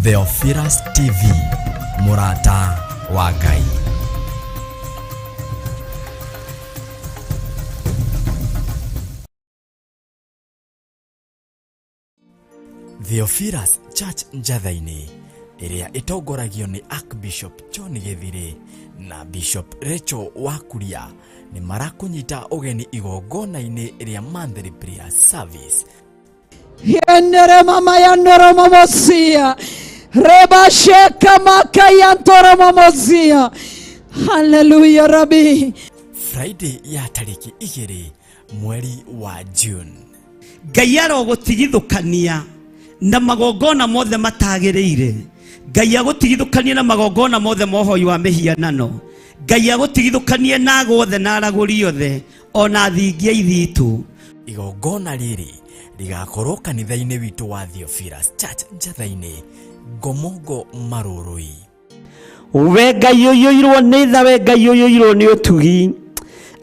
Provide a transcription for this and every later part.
Theophilus TV, Murata wa Ngai. Theophilus Church Njathaini, iria itongoragio ni Archbishop John Githiri na Bishop Rachel Wakuria, ni marakunyita ugeni igongona-ini iria Monthly Prayer Service. Yendere mama yandoro mamosia reba sheka makayantoro mamosia. Hallelujah Rabbi. Friday ya tariki 2 mweri wa June. Ngai arogutigithukania na magongona mothe matagireire. Ngai agutigithukania na magongona mothe mohoi wa mihianano. Ngai agutigithukania na gothe na araguri othe ona thingia ithitu. Igongona riri rigakorwo kanitha-ini witu wa Theophilus Church Njathaini, Ngomongo Marurui. We Ngai uyoirwo ni tha, we Ngai uyoirwo ni utugi.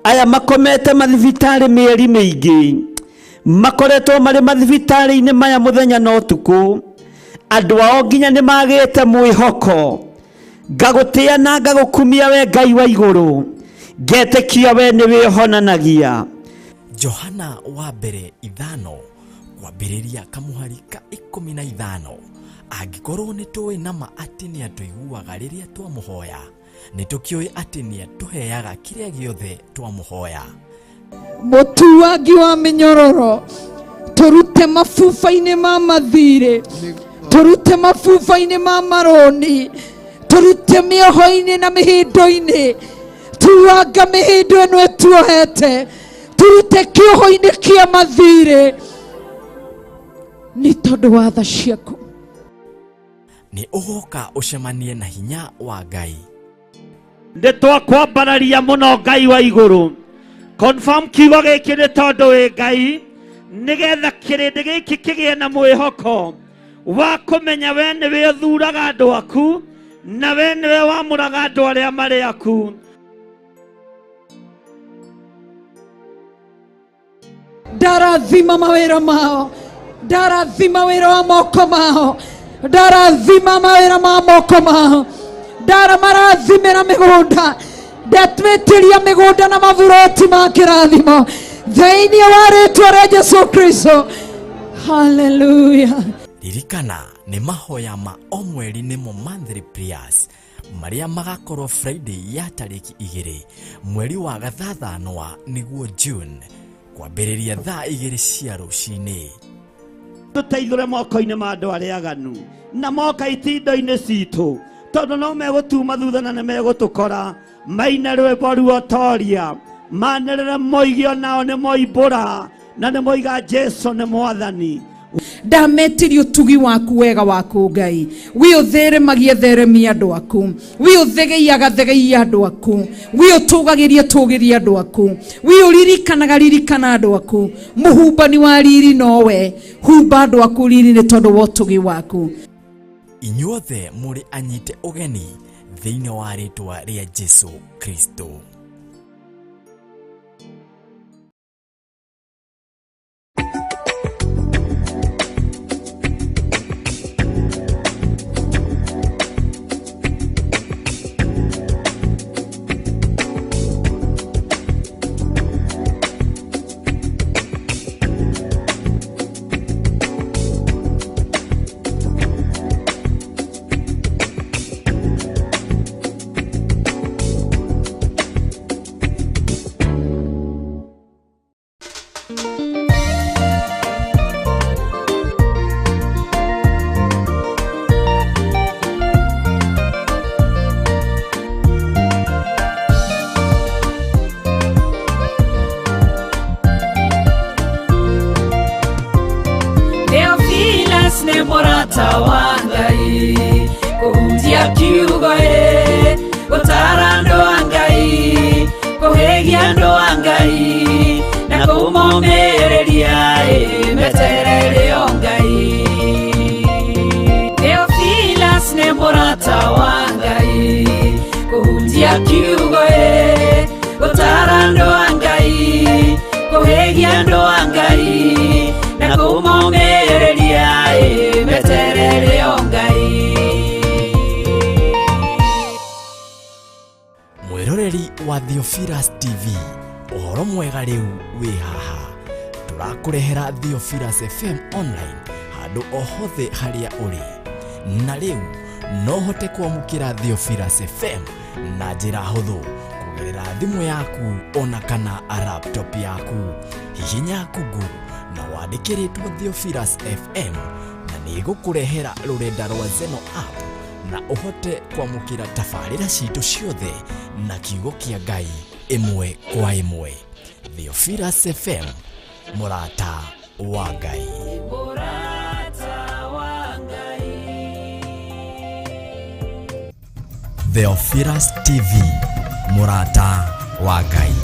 Aya makomete mathibitari mieri miingi, makoretwo mari mathibitari-ini maya muthenya no tuku. Andu ao nginya ni magite mwihoko. Ngagutia na ngagukumia we Ngai wa iguru, ngetekia we ni wihonanagia. Johana wa mbere 5 kwambiriria kamuhari ka 15. Angikorwo ni tuwi nama ati ni atuiguaga riria twamuhoya, ni tukioi ati ni atuheaga kiria giothe twamuhoya. Mutuagi wa minyororo, turute mafufa-ini ma mathire, turute mafufa-ini ma maroni, turute mioho-ini na mihindo-ini, tuanga mihindo ino etuohete, turute kioho-ini kia mathire ni tondu wa tha ciaku. Ni ugoka ucemanie na hinya wa Ngai. Nditwakwambararia muno Ngai wa iguru, confirm kiugo giki ni tondu wi Ngai, nigetha kirindi giki kigie na mwihoko wa kumenya we niwe uthuraga andu aku na we niwe wamuraga andu aria mari aku. Ndarathima mawira mao, ndarathima wira wa moko mao, ndarathima mawira ma moko mao, ndaramarathimira migunda, ndatwitiria migunda na mavuroti ma kirathimo thiini wa ritwa ria Jesu Kristo. Hallelujah. Ririkana ni mahoya ma o mweri nimo Monthly Prayers maria magakorwo Friday ya tariki 2 mweri wa gathathanwa niguo June, kwambiriria thaa 2 cia rucini. Tuteithure moko-ini ma andu aria aganu na moka itindo-ini citu, tondu no megutuma thutha na megutukora maine rwimbo ruotoria manerere moigio nao ni moimbura na ni moiga Jesu ni mwathani. Ndametirio tugi waku wega waku Ngai, wi utheremagie theremia andu aku, wi uthegeiaga thegeia andu aku, wi utugagiria tugiria andu aku, wi uririkanaga ririkana andu aku. Muhumbani wa riri nowe, humba andu aku riri ni tondu wa tugi waku. Inyuothe muri anyite ugeni thiini wa ritwa ria Jesu Kristo. Theophilus ne Murata wa Ngai, kuhunjia kiugo gutara andu a Ngai, kuhegia andu a Ngai na kumomereria meterere o Ngai. Theophilus ne Murata wa Ngai, kuhunjia kiugo gutara andu a Ngai, kuhegia andu a Ngai na kumomereria meterere o Ngai. Theophilus TV ohoro mwega riu wi haha turakurehera Theophilus FM online handu ohothe haria uri na riu no hote kwamukira Theophilus FM na njira huthu kugerera thimu yaku ona kana laptop yaku hihinya Google na wandikiritwo Theophilus FM na nigukurehera rurenda rwa Zeno app na uhote kwamukira tafarira citu ciothe na kiugo kia Ngai imwe kwa imwe. Theophilus FM, murata wa Ngai. Theophilus TV, murata wa Ngai.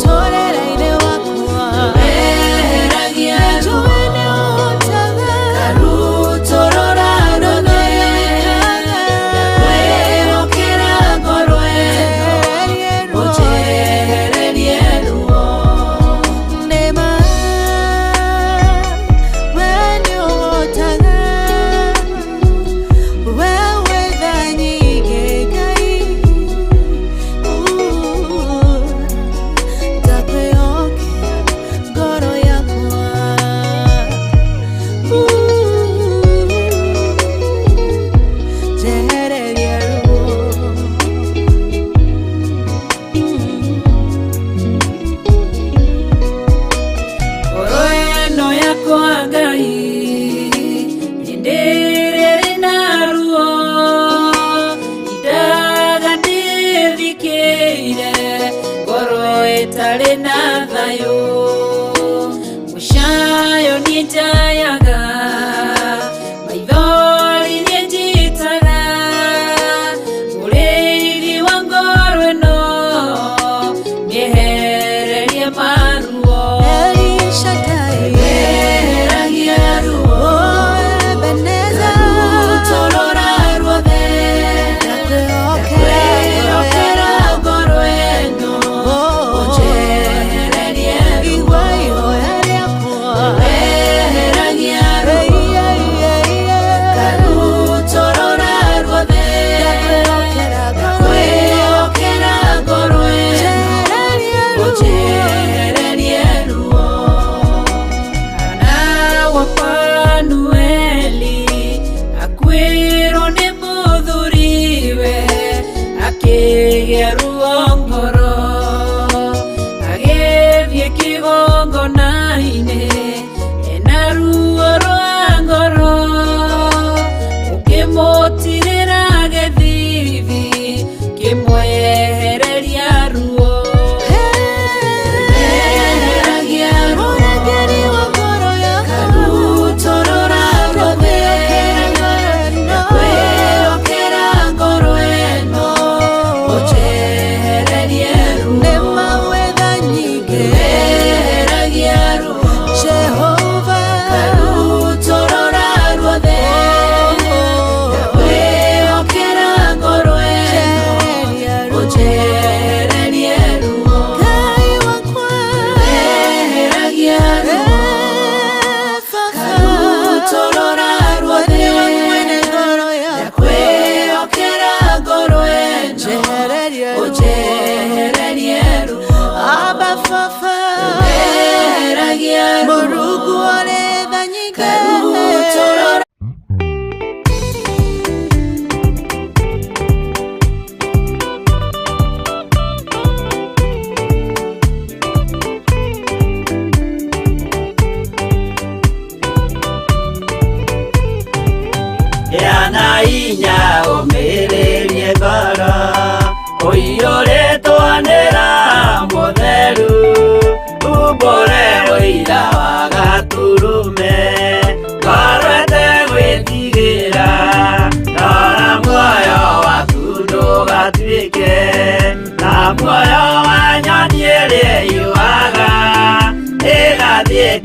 Torera ine wakwa, tuene itare na thayo mushayo nitayaga maithori njitaga uriri wa ngoro no niehererie maruo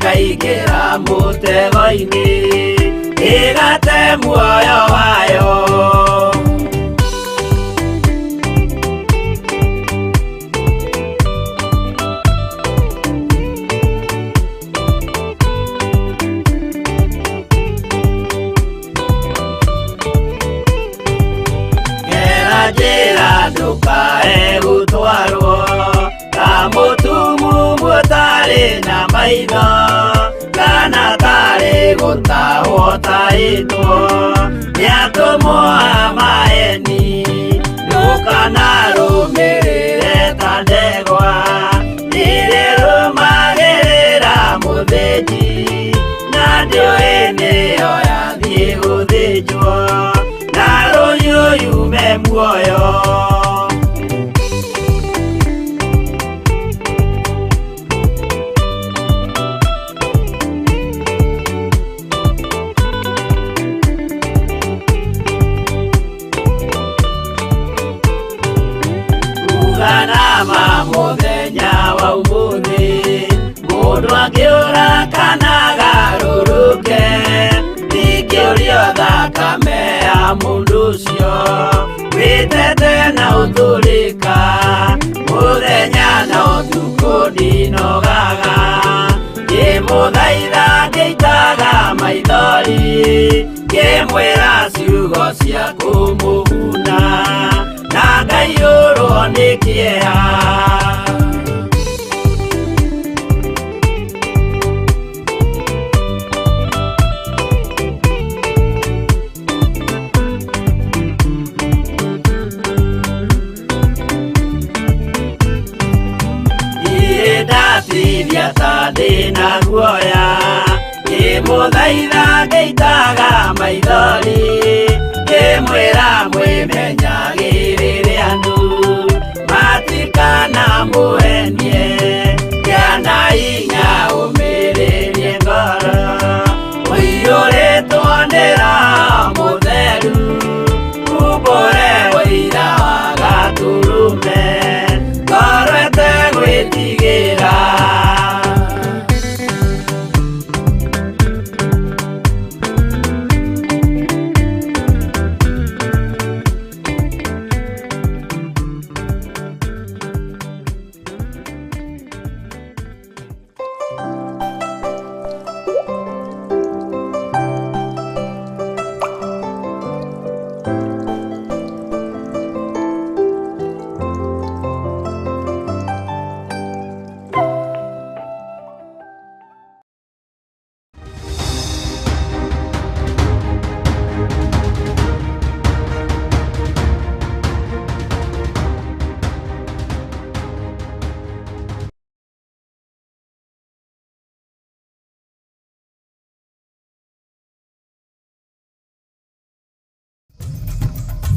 Kaikera mutego-ini igate muoyo wayo Gera jira ndukae gutwarwo ta mutumu mutari na maitho kana tari gutahwo taitwo niatumwo amaeni ndukanarumirire ta ndegwa ndirĩrũmagĩrĩra mũthĩnji na ndiũĩ nĩyo yathiĩ gũthĩnjwo na rũhiũ yume muoyo muthenya wa umuthi mundu angiura kana garũrũke ndingĩũrio thakame ya mundu ũcio wĩtete na ũthũrĩka muthenya na ũtukũ ndinogaga ngĩmũthaitha ngĩitaga maithori ngĩmwĩra ciugo cia kũmũguna na ngaiyũrwo nĩ kĩeha ndatiria ta ndĩna guoya ngĩmũthaitha ngĩitaga maithori ngĩmwĩra mwĩmenyagĩrĩre andũ matikana mũhenie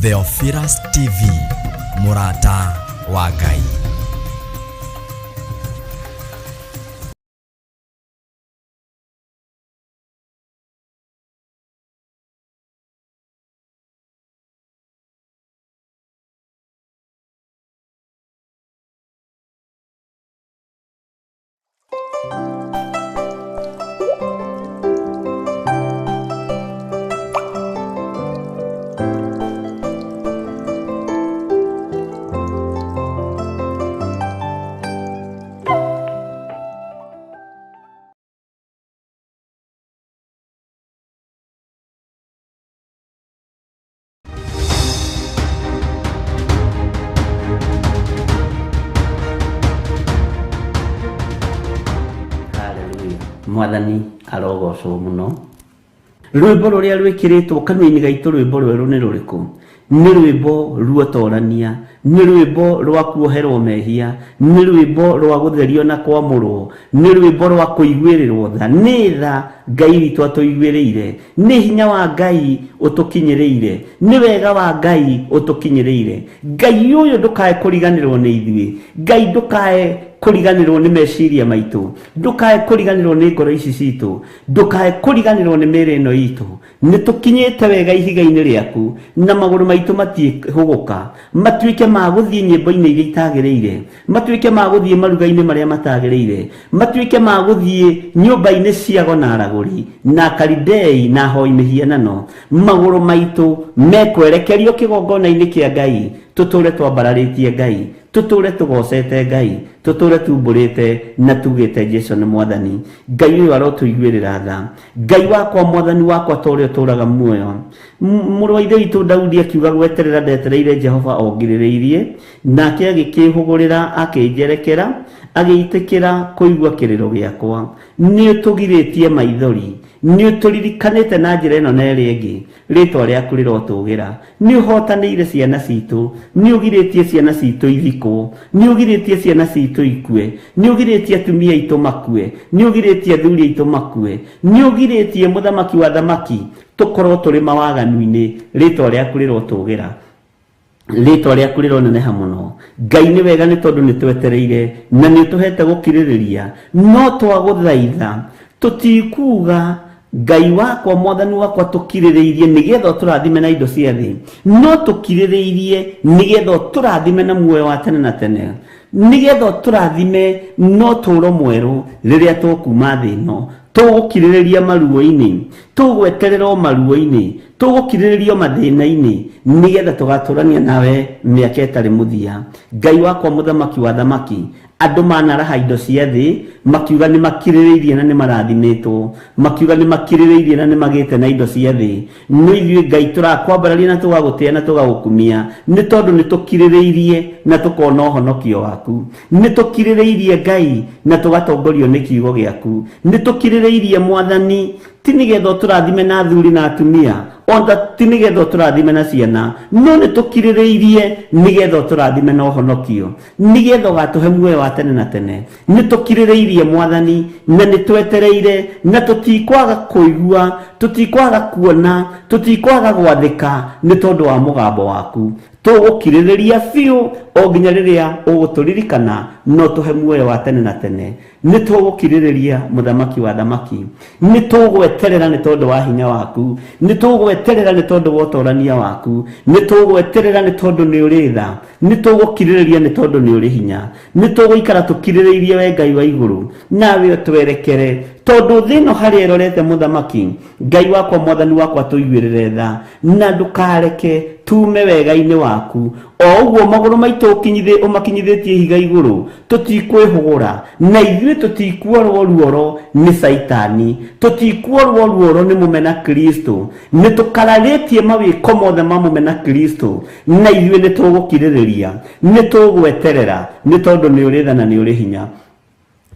Theophilus TV, Murata wa Ngai. Mwathani arogocwo muno. Rwimbo ruria rwikiritwo kanua-ini gaitu, rwimbo rweru ni ruriku? Ni rwimbo ruotorania, ni rwimbo rwa kuoherwo mehia, ni rwimbo rwa gutherio na kwamurwo, ni rwimbo rwa kuiguirirwo tha. Ni tha Ngai witu atuiguiriire, ni hinya wa Ngai utukinyiriire, ni wega wa Ngai utukinyiriire. Ngai uyu ndukae kuriganirwo ni ithui, Ngai ndukae kuriganirwo ni meciria maitu, ndukae kuriganirwo ni ngoro ici citu, ndukae kuriganirwo ni mĩĩrĩ ĩno itu. Ni tukinyite wega ihiga-ini riaku, na maguru maitu matihuguka, matuike ma guthie nyimbo-ini iria itagiriire, matuike ma guthie maruga-ini maria matagiriire, matuike ma guthie nyumba-ini cia gonaraguri na karidei na hoi mihianano. Maguru maitu mekwerekerio kigongona-ini kia Ngai, tuture twambararitie Ngai, tuture tugocete Ngai, tuture tumburite na tugite Jesu ni Mwathani. Ngai uyu arotuiguirira tha. Ngai wakwa, Mwathani wakwa, tore turaga muoyo. Muru wa ithe witu Daudi akiuga gweterera ndetereire Jehova ongiririirie, nake agikihugurira akinjerekera, agiitikira kuigua kiriro giakwa. Ni utugiritie maithori, ni uturirikanite na njira ino na iri ingi, ritwa riaku rirotugira. Ni uhotanire ciana citu, ni ugiritie ciana citu ithikwo, ni ugiritie ciana citu ikue, ni ugiritie atumia aitu makue, ni ugiritie athuri aitu makue, ni ugiritie muthamaki wa thamaki tukorwo turi mawaganu-ini, ritwa riaku rirotugira, ritwa riaku rironeneha muno. Ngai ni wega ni tondu ni twetereire na ni tuhete gukiririria, no twaguthaitha tutikuga Ngai wakwa, Mwathani wakwa, tukiririirie nigetha turathime na indo cia thi, no tukiririirie nigetha turathime na muoyo wa tene na tene, nigetha turathime no turo mweru riria tukuma thi ino. Tugukiririria maruo-ini, tugweterera maruo-ini, tugukiririria mathina-ini, nigetha tugaturania nawe miaka itari muthia. Ngai wakwa, muthamaki wa thamaki, andu manaraha indo cia thi makiuga ni makiririirie na ni marathimitwo, makiuga ni makiririirie na ni magite na indo cia thi. No ithuĩ Ngai turakwambararia na tugagutia na tugagukumia, ni tondu ni tukiririirie na tukona ũhonokio waku, ni tukiririirie Ngai na tugatongorio ni kiugo giaku, ni tukiririirie Mwathani, ti nigetha turathime na athuri na atumia, onda ti nigetha turathime na ciana, no ni tukiririirie nigetha turathime na ũhonokio, nigetha gatuhe muoyo wa tene na tene. Ni tukiririirie Mwathani na ni twetereire, na tutikwaga kuigua, tutikwaga kuona, tutikwaga gwathika ni tondu wa mugambo waku. Tugukiririria biu o nginya riria uguturirikana no tuhe muoyo wa tene na tene. Ni tugukiririria muthamaki wa thamaki, ni tugweterera ni tondu wa hinya waku, ni tugweterera ni tondu wa utorania waku, ni tugweterera ni tondu ni uri tha, ni tugukiririria ni tondu ni uri hinya, ni tuguikara tukiririirie we Ngai wa iguru, nawe utwerekere tondu thino hari erorete muthamaki. Ngai wakwa, Mwathani wakwa, tuiguirire tha na ndukareke tume wega-ini waku. O uguo maguru maitu umakinyithitie ihiga iguru, tutikwihugura na ithuĩ tutikuorwo ruoro ni Saitani, tutikuorwo ruoro ni mumena Kristo, ni tukararitie mawiko mothe ma mumena Kristo, na ithuĩ ni tugukiririria, ni tugweterera ni tondu ni uri tha na ni uri hinya.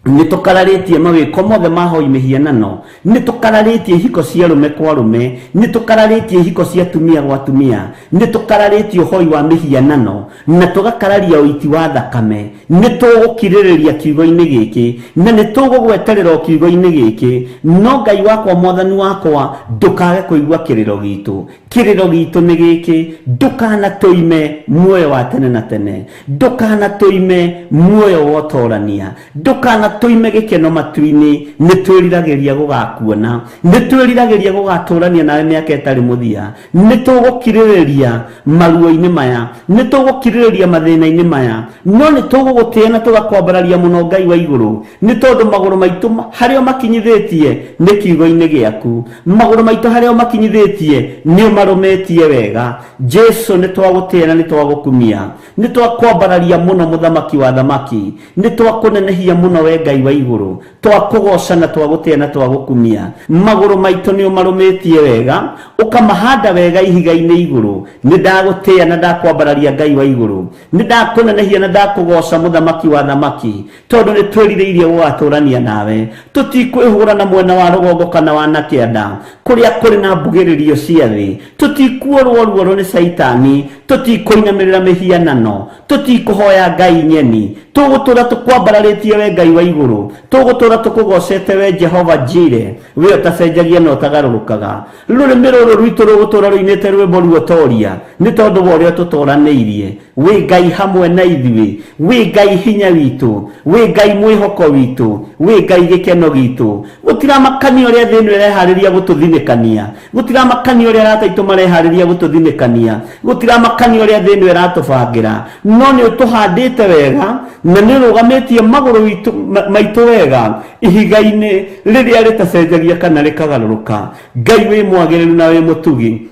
nitukararitie mawiko mothe mahoi mihianano, nitukararitie hiko cia rume kwa rume, nitukararitie hiko cia tumia gwa tumia, nitukararitie hoi wa mihianano, na tugakararia uiti wa thakame. Nitugukiririria kiugo-ini giki, na nitugugweterera kiugo-ini giki. No Ngai wakwa mwathani wakwa, ndukage kuigua kiriro gitu. Kiriro gitu ni giki, ndukana tuime muoyo wa tene na tene, ndukana tuime muoyo wa utorania, ndukana tuime gikeno matu-ini. Nitwiriragiria gugakuona, nitwiriragiria gugaturania nawe miaka itari muthia, nitugukiririria maruo-ini maya, nitugukiririria mathina-ini maya, no nitugugutia na tugakwambararia muno Ngai wa iguru, ni tondu maguru maitu hario makinyithitie ni kiugo-ini giaku, maguru maitu hario makinyithitie ni marumetie wega. Jesu nitwagutia na nitwagukumia, nitwakwambararia muno muthamaki wa thamaki, nitwakunenehia muno we Ngai wa iguru, twakugoca na twagutia na twagukumia. Maguru maitu ni marumetie wega, ukamahanda wega ihiga-ini iguru. Nindagutia na ndakwambararia Ngai wa iguru, nindakunenehia na ndakugoca muthamaki wa thamaki, tondu nitwiririirie gugaturania nawe. Tutikwihura na mwena wa rugongo kana wa nakianda kuria kuri na mbugiririo cia thi, tutikuorwo ruoro ni saitani, tutikuinamirira mihianano, tutikuhoya Ngai nyeni. Tugutura tukwambararitie we Ngai wa iguru, tugutura tukugocete we Jehova Jire, we utacenjagia no utagarurukaga. Rurimi ruru rwitu rugutura ruinite rwimbo ruotoria, ni tondu wa uria tutoraniirie. We Ngai hamwe na ithui, we Ngai hinya witu, we Ngai mwihoko witu, we Ngai gikeno gitu. Gutira makani uria thinu irehariria gututhinikania, gutira makani uria rataitu marehariria gututhinikania, gutira makani uria thinu iratubangira, no ni utuhandite wega na ni rugametie maguru witu maitu wega ihiga-ini riria ritacenjagia kana rikagaruruka. Ngai wi mwagiriru na wi mutugi,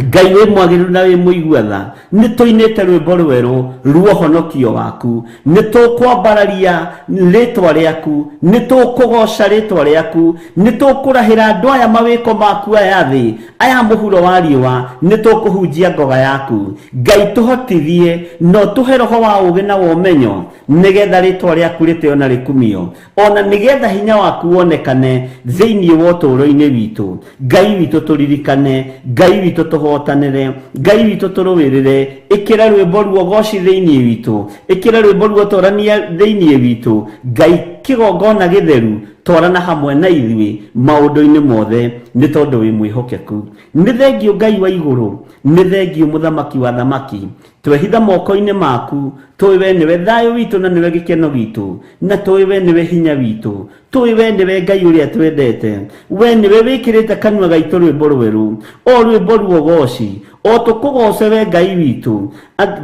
Ngai wi mwagiriru na wi muiguatha, nituinite rwimbo rweru rwa honokio waku, nitukwambararia ritwa riaku, nitukugoca ritwa riaku, nitukurahira andu aya mawiko maku aya thi, aya muhuro wa riua, nitukuhunjia ngoga yaku. Ngai tuhotithie no tuhe roho wa ugi na umenyo, nigetha ritwa riaku riteo na rikumio, ona nigetha hinya waku wonekane thiini wa uturo-ini witu. Ngai witu turirikane, Ngai witu tuhotanire, Ngai witu turuwirire. Ikira rwimbo ruo goci thiini witu, ikira rwimbo ruo torania thiini witu. Ngai kigongona githeru twarana hamwe na ithui maundu-ini mothe, ni tondu wi mwihokeku. Ni thengio Ngai wa iguru, ni thengio muthamaki wa thamaki. Twehitha moko-ini maku, twiwe niwe thayo witu na niwe gikeno gitu, na twiwe niwe hinya witu, twiwe niwe Ngai uria twendete. We niwe wikirite kanua gaitu rwimbo rweru, o rwimbo ruo goci, o tukugoce we Ngai witu.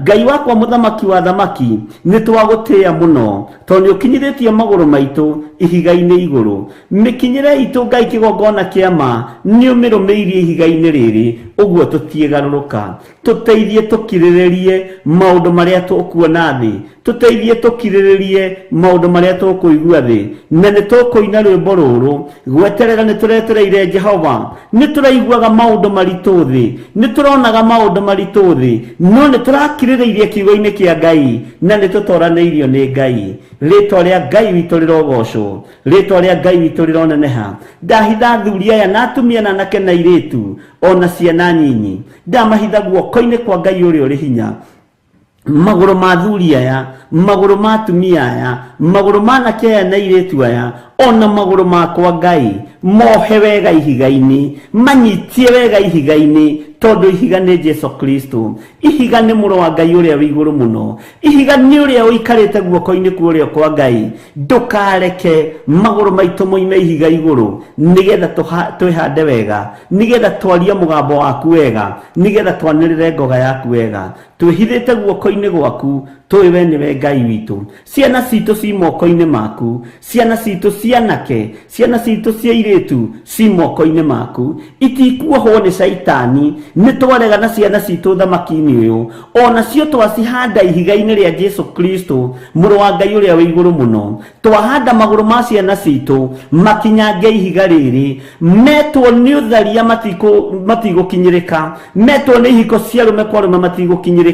Ngai wakwa muthamaki wa thamaki, nitwagutia muno tondu ukinyithitie maguru maitu ihiga-ini iguru. Mikinyire itu Ngai kigongona kiama ni umirumiirie ihiga-ini riri, uguo tutiegaruruka. Tuteithie tukiriririe maundu maria tukuona thi, tuteithie tukiriririe maundu maria tukuigua thi, na nitukuina rwimbo ruru gweterera. Nituretereire Jehova, nituraiguaga maundu maritu thi, nituronaga maundu maritu thi, no niturakiririirie kiugo-ini kia Ngai na nitutoraneirio ni Ngai. Ritwa ria Ngai witu rirogocwo, ritwa ria Ngai witu rironeneha. Ndahitha athuri aya na atumia na anake na airitu ona ciana nyinyi, ndamahitha guoko-ini kwa Ngai uria uri hinya. Maguru ma athuri aya, maguru ma atumia aya, maguru ma anake aya na airitu aya, ona maguru makwa Ngai mohe wega ihiga-ini, manyitie wega ihiga-ini, tondu ihiga ni Jesu Kristo. Ihiga ni muro wa Ngai uria wi iguru muno, ihiga ni uria uikarite guoko-ini kwa uria kwa Ngai. Ndukareke maguru maitu moime ihiga iguru, nigetha twihande wega, nigetha twaria mugambo waku wega, nigetha twanirire ngoga yaku wega. Twihithite guoko-ini gwaku, twiwe niwe Ngai witu. Ciana citu ci moko-ini maku, ciana citu cianake, ciana citu cia iritu ci moko-ini maku. Itikuohwo ni saitani, nitwarega na ciana citu thamaki-ini uyu, ona cio twacihanda ihiga-ini ria Jesu Kristo muru wa Ngai uria wi iguru muno. Twahanda maguru ma ciana citu makinyange ihiga riri, metwo ni utharia matigukinyirika, metwo ni ihiko cia rume kwa rume matigukinyirika,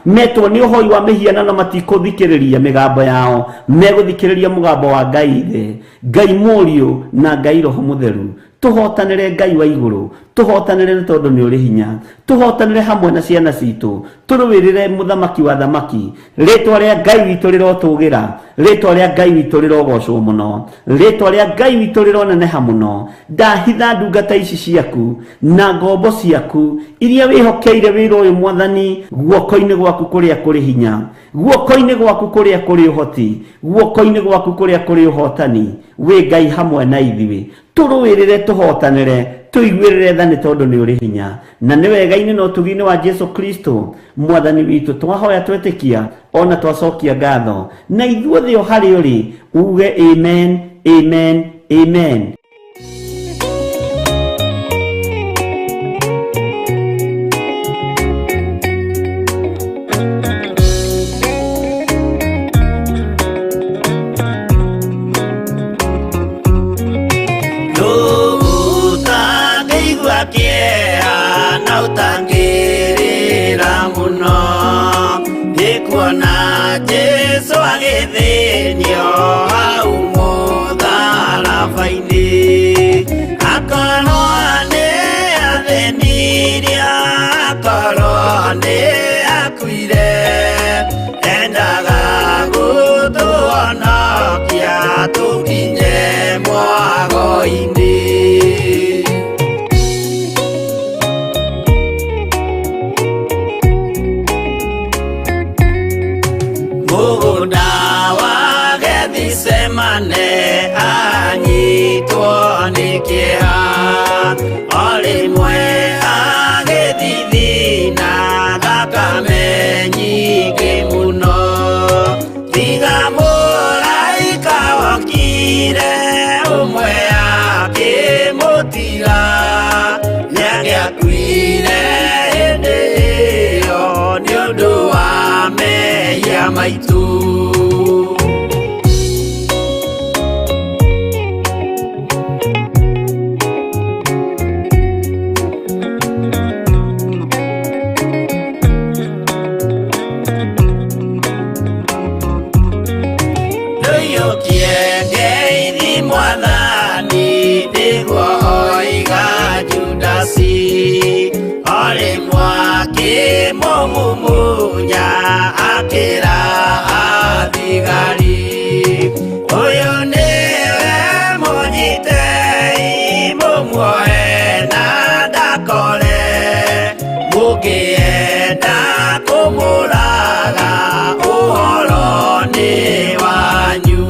metwo ni uhoi wa mihia na no matikuthikiriria migambo yao, meguthikiriria mugambo wa Ngai Ithe, Ngai Mũriũ na Ngai Roho Mũtheru. Tuhotanire Ngai wa iguru, tuhotanire ni tondu ni uri hinya, tuhotanire hamwe na ciana citu, turuwirire muthamaki wa thamaki. Ritwa ria Ngai witu rirotugira, ritwa ria Ngai witu rirogocwo muno, ritwa ria Ngai witu rironeneha muno. Ndahitha ndungata ici ciaku na ngombo ciaku iria wihokeire wira uyu Mwathani, guoko-ini gwaku kuria kuri hinya, guoko-ini gwaku kuria kuri uhoti, guoko-ini gwaku kuria kuri uhotani. We Ngai hamwe na ithuĩ, turuwirire tuhotanire, tuiguirire tha ni tondu ni uri hinya, na ni wega-ini no tugi-ini wa Jesu Kristo Mwathani witu. Twahoya twetikia ona twacokia ngatho, na ithuothe o hari uri uge amen, amen, amen. Kuona Jesu agithinio hau mutharabaini, akorwo ni athĩnirie, akorwo ni akuire, endaga gũtũhonokia tũkinye mwago-inĩ. Semane anyitwo nĩ kĩeha, o rĩmwe agĩthithina thakame nyingĩ mũno. Tiga mũraika wokire ũmwe akĩmũtiga, nĩagĩakuire hĩndĩ ĩyo nĩ ũndũ wa mehia maitũ. Mumunya akira athigari, uyu niwe munyitei mumuoe na ndakore, mukienda kumuraga uhoro ni wanyu.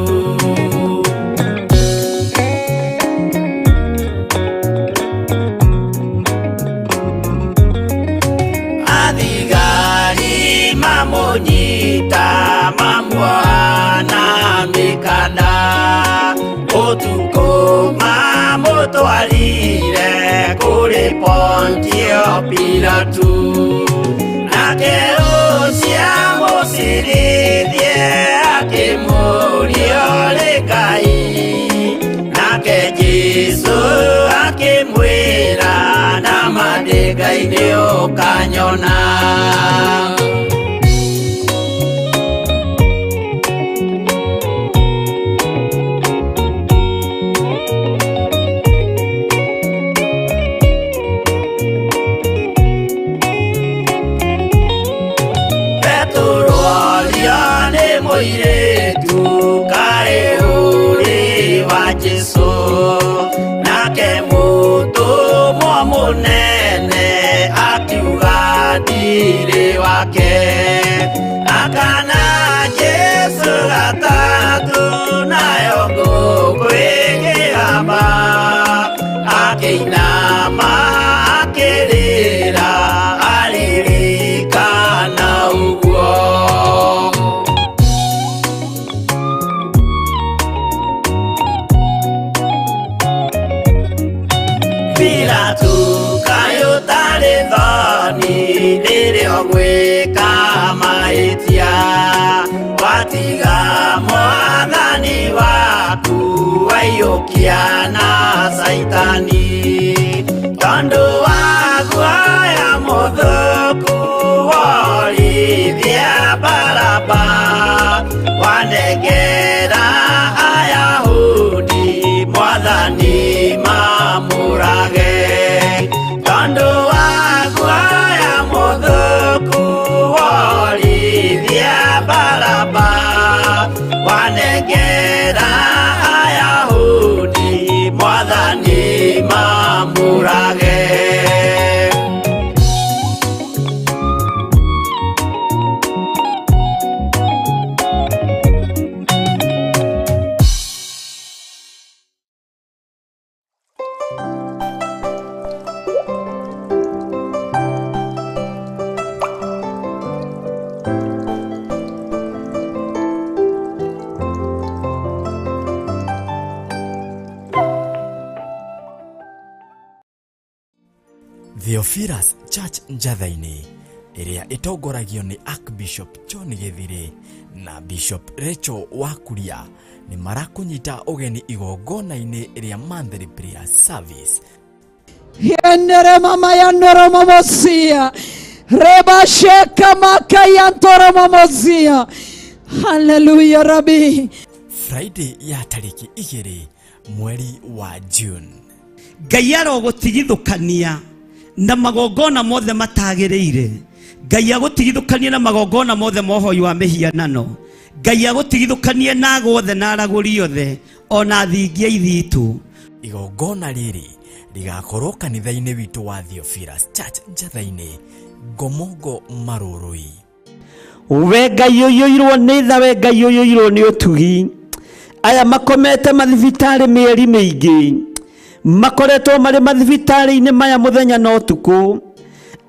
Mamunyita mamuana mikana, utuko mamutwarire kuri Pontio Pilatu, nake ucia musirithie akimuria uri Ngai, nake Jesu akimwira nama ndi Ngai ni ukanyona. Moiretu kae uri wa Jesu, nake mũtũmwo mũnene akiuga ndirĩ wake, akana Jesu gatatũ nayo ngũkũ ĩkĩgamba, akĩinama akĩrĩra aririkana ũguo. Rĩrĩa gwĩka mahĩtia, watiga Mwathani waku waiyũkia na Saitani, tondũ wa guoya mũthũku worithia mbara msalaba, wanengera Ayahudi Mwathani mamurage. Tondu wa guoya muthuku worithia Baraba, wanengera Ayahudi Mwathani mamurage. Theophilus Church Njathaini iria itongoragio ni Archbishop John Githiri na Bishop Rachel Wakuria ni marakunyita ugeni igongona-ini iria Monthly Prayer Service. Yenere mama ya noro mamosia. Reba sheka maka ya ntoro mamosia. Hallelujah Rabbi. Friday ya tariki 2 mweri wa June. Ngai arogutigithukania na magongona mothe matagireire. Ngai agutigithukania na magongona mothe mohoi wa mihianano. Ngai agutigithukania na agothe na araguri othe ona thingia ithitu. Igongona riri rigakorwo kanitha-ini witu wa Theophilus Church Njathaini, Ngomongo Marurui. We Ngai uyoirwo ni tha, we Ngai uyoirwo ni utugi. Aya makomete mathibitari mieri miingi, makoretwo mari mathibitari-ini maya muthenya na utuku.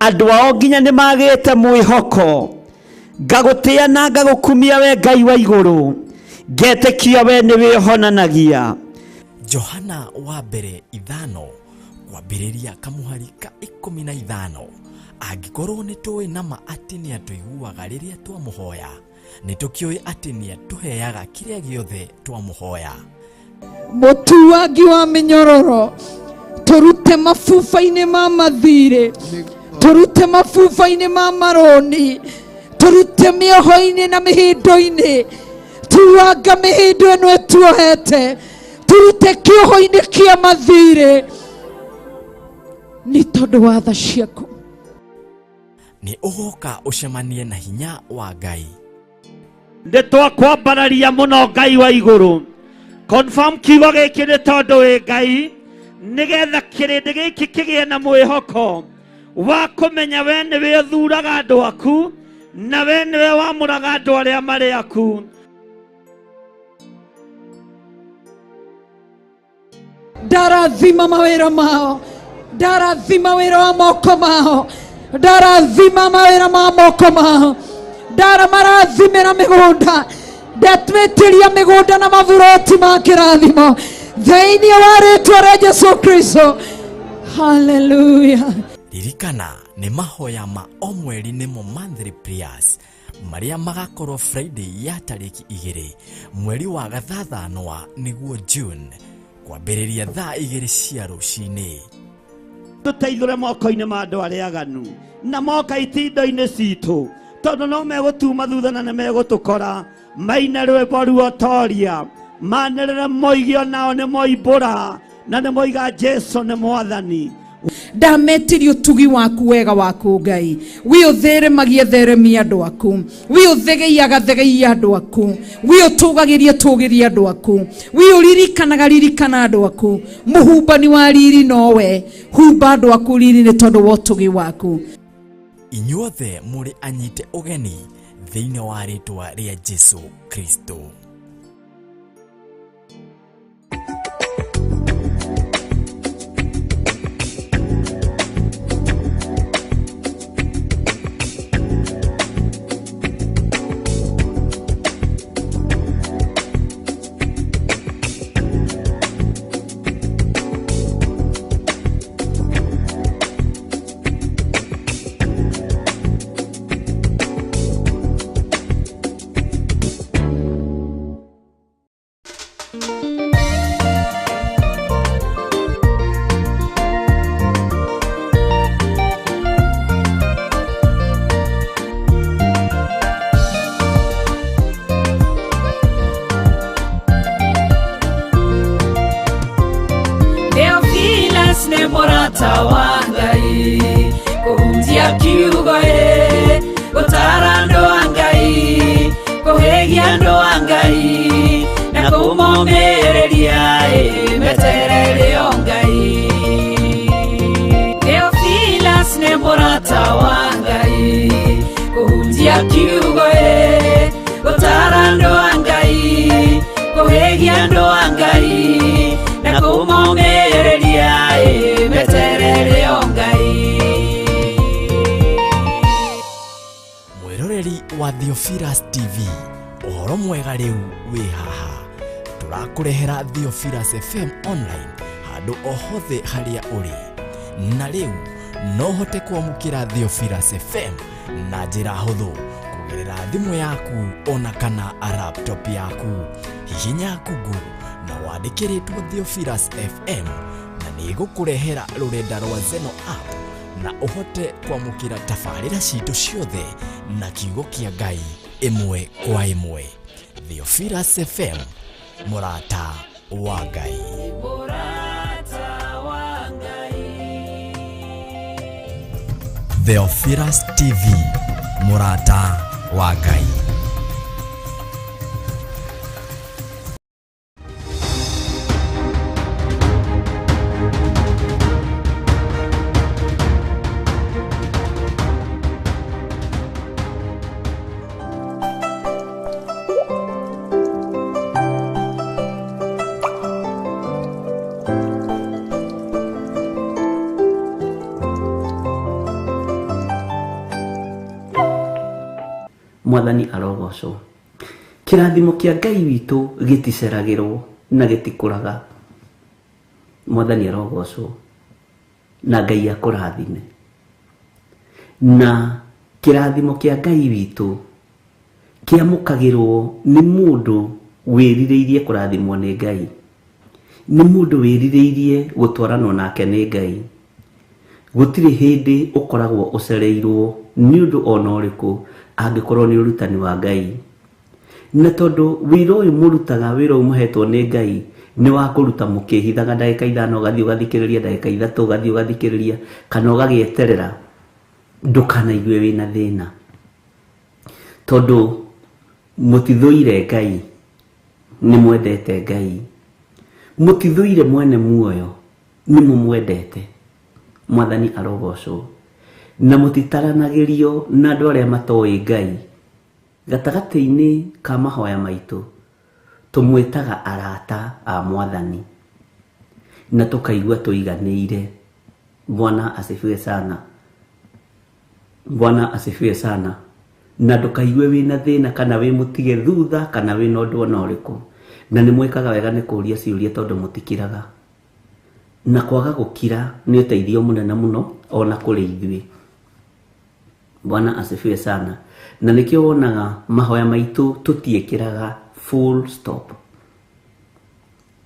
Andu ao nginya ni magite mwihoko. Ngagutia na ngagukumia we Ngai wa iguru, ngetekia we ni wihonanagia. Johana wa mbere 5 kwambĩrĩria kamuhari ka 15. Angĩkorwo nĩ tũĩ nama atĩ nĩ atũiguaga rĩrĩa twamũhoya, nĩ tũkĩũĩ atĩ nĩ atũheaga kĩrĩa gĩothe twamũhoya. Mũtuangi wa mĩnyororo, tũrute mabuba-inĩ ma mathirĩ, tũrute mabuba-inĩ ma maroni, tũrute mĩoho-inĩ na mĩhĩndo-inĩ, tuanga mĩhĩndo ĩno ĩtuohete, turute kĩoho-inĩ kĩa mathirĩ nĩ tondũ wa tha ciaku. Nĩ ũgoka ũcemanie na hinya wa Ngai. Nĩ twakwambararia mũno Ngai wa igũrũ. Confirm kiugo gĩkĩ nĩ tondũ wĩ Ngai, nĩgetha kĩrĩndĩ gĩkĩ kĩgĩe na mwĩhoko wa kũmenya we nĩwe ũthuraga andũ aku na we nĩwe wamũraga andũ arĩa marĩ aku. Ndarathima mawĩra mao, ndarathima wĩra wa moko mao, ndarathima mawĩra ma moko mao, ndaramarathimĩra mĩgũnda, ndatwĩtĩria mĩgũnda na maburoti ma kĩrathimo thĩinĩ wa rĩtwa rĩa Jesu Kristo. Hallelujah. Ririkana nĩ mahoya ma o mweri nĩmo Monthly Prayers maria magakorwo Friday ya tariki 2 mweri wa gathathanwa nĩguo June, kwambĩrĩria thaa 2 cia rũcinĩ. Tũteithũre moko-inĩ ma andũ arĩa aganu na moka itindo-inĩ citũ, tondũ no megũtuma thutha na nĩ megũtũkora. Maine rwĩmbo ruotoria, manĩrĩre moige onao nĩ moimbũra na nĩ moiga Jesu nĩ Mwathani. Ndametirio tugi waku wega waku Ngai, wi ũtheremagie theremia andũ aku, wi ũthegeiaga thegeia andũ aku, wi ũtũgagĩria tũgĩria andũ aku, wi ũririkanaga ririkana andũ aku. Mũhumbani wa riri nowe, humba andũ aku riri nĩ tondũ wa ũtugi waku. Inyuothe mũrĩ anyite ũgeni thĩinĩ wa rĩtwa rĩa Jesu Kristo. mũrata wa Ngai kũhunjia kiugo gũtara andũ a Ngai kũhĩgia andũ a Ngai na kũmomĩrĩria meterere o Ngai. Theophilus nĩ mũrata wa Ngai kũhunjia kiugo gũtara andũ a Ngai kũhĩgia andũ a Ngai na kũmomĩrĩria meterere o Ngai. Mwĩroreri wa Theophilus TV, ũhoro mwega rĩu wĩ haha. Tũrakũrehera Theophilus FM online handũ o hothe harĩa ũrĩ. Na rĩu no hote kwamũkĩra Theophilus FM na njĩra hũthũ kũgerera thimũ yaku ona kana laptop yaku. Hihinya Google na wandĩke rĩtwa Theophilus FM na nĩgũkũrehera rũrenda rwa Zeno app na ũhote kwamũkĩra tabarĩra citũ ciothe na kiugo kĩa Ngai ĩmwe kwa ĩmwe. Theophilus FM, mũrata wa Ngai. Theophilus TV, mũrata wa Ngai. Mwathani arogocwo. Kĩrathimo kĩa Ngai witũ gĩticeragĩrwo na gĩtikũraga. Mwathani arogocwo. Na Ngai akũrathime. Na kĩrathimo kĩa Ngai witũ kĩamũkagĩrwo nĩ mũndũ wĩrirĩirie kũrathimwo nĩ Ngai. Nĩ mũndũ wĩrirĩirie gũtwaranwo nake nĩ Ngai. Gũtirĩ hĩndĩ ũkoragwo ũcereirwo nĩ ũndũ ona ũrĩkũ angĩkorwo nĩ ũrutani wa Ngai. Na tondũ wĩra ũyũ mũrutaga, wĩra ũyũ mũhetwo nĩ Ngai nĩ wa kũruta mũkĩhithaga ndagĩka 5 ũgathiĩ ũgathikĩrĩria, ndagĩka 3 ũgathiĩ ũgathikĩrĩria, kana ũgagĩeterera, ndũkanaigue wĩna thĩna. Tondũ mũtithũire Ngai, nĩ mwendete Ngai. Mũtithũire mwene muoyo, nĩ mũmwendete. Mwathani arogocwo. Na mũtitaranagĩrio na andũ arĩa matoĩ Ngai. Gatagatĩ-inĩ ka mahoya maitũ tũmwĩtaga arata a Mwathani na tũkaigua tũiganĩire. Bwana asifiwe sana. Bwana asifiwe sana. Na ndũkaigue wĩna thĩna kana wĩ mũtige thutha kana wĩna ũndũ ona ũrĩkũ. Na nĩ mwĩkaga wega nĩ kũũria ciũria tondũ mũtikiraga. Na kwaga gũkira nĩ ũteithio mũnene mũno ona kũrĩ ithuĩ. Bwana asifiwe sana. Na nĩkĩo wonaga mahoya maitũ tũtiĩkĩraga full stop.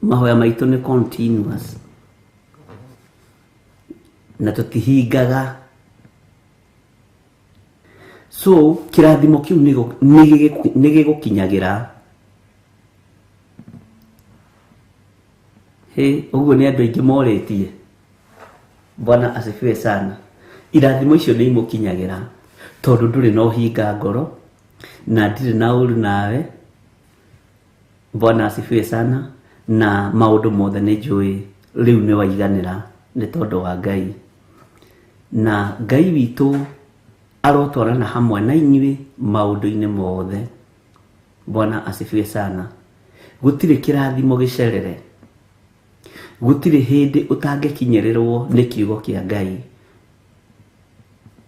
Mahoya maitũ nĩ continuous. Na tũtihingaga. So kĩrathimo kĩu nĩ gĩgũkinyagĩra. Ũguo nĩ andũ aingĩ morĩtie. Bwana asifiwe sana. Irathimo icio nĩ imũkinyagĩra tondũ ndũrĩ na ũhinga ngoro na ndirĩ na ũru nawe. Bwana asifiwe sana. Na maũndũ mothe nĩ njũĩ rĩu nĩ waiganĩra nĩ tondũ wa Ngai. Na Ngai witũ arotwarana hamwe na inyuĩ maũndũ-inĩ mothe. Bwana asifiwe sana. Gũtirĩ kĩrathimo gĩcerere. Gũtirĩ hĩndĩ ũtangĩkinyĩrĩrwo nĩ kiugo kĩa Ngai.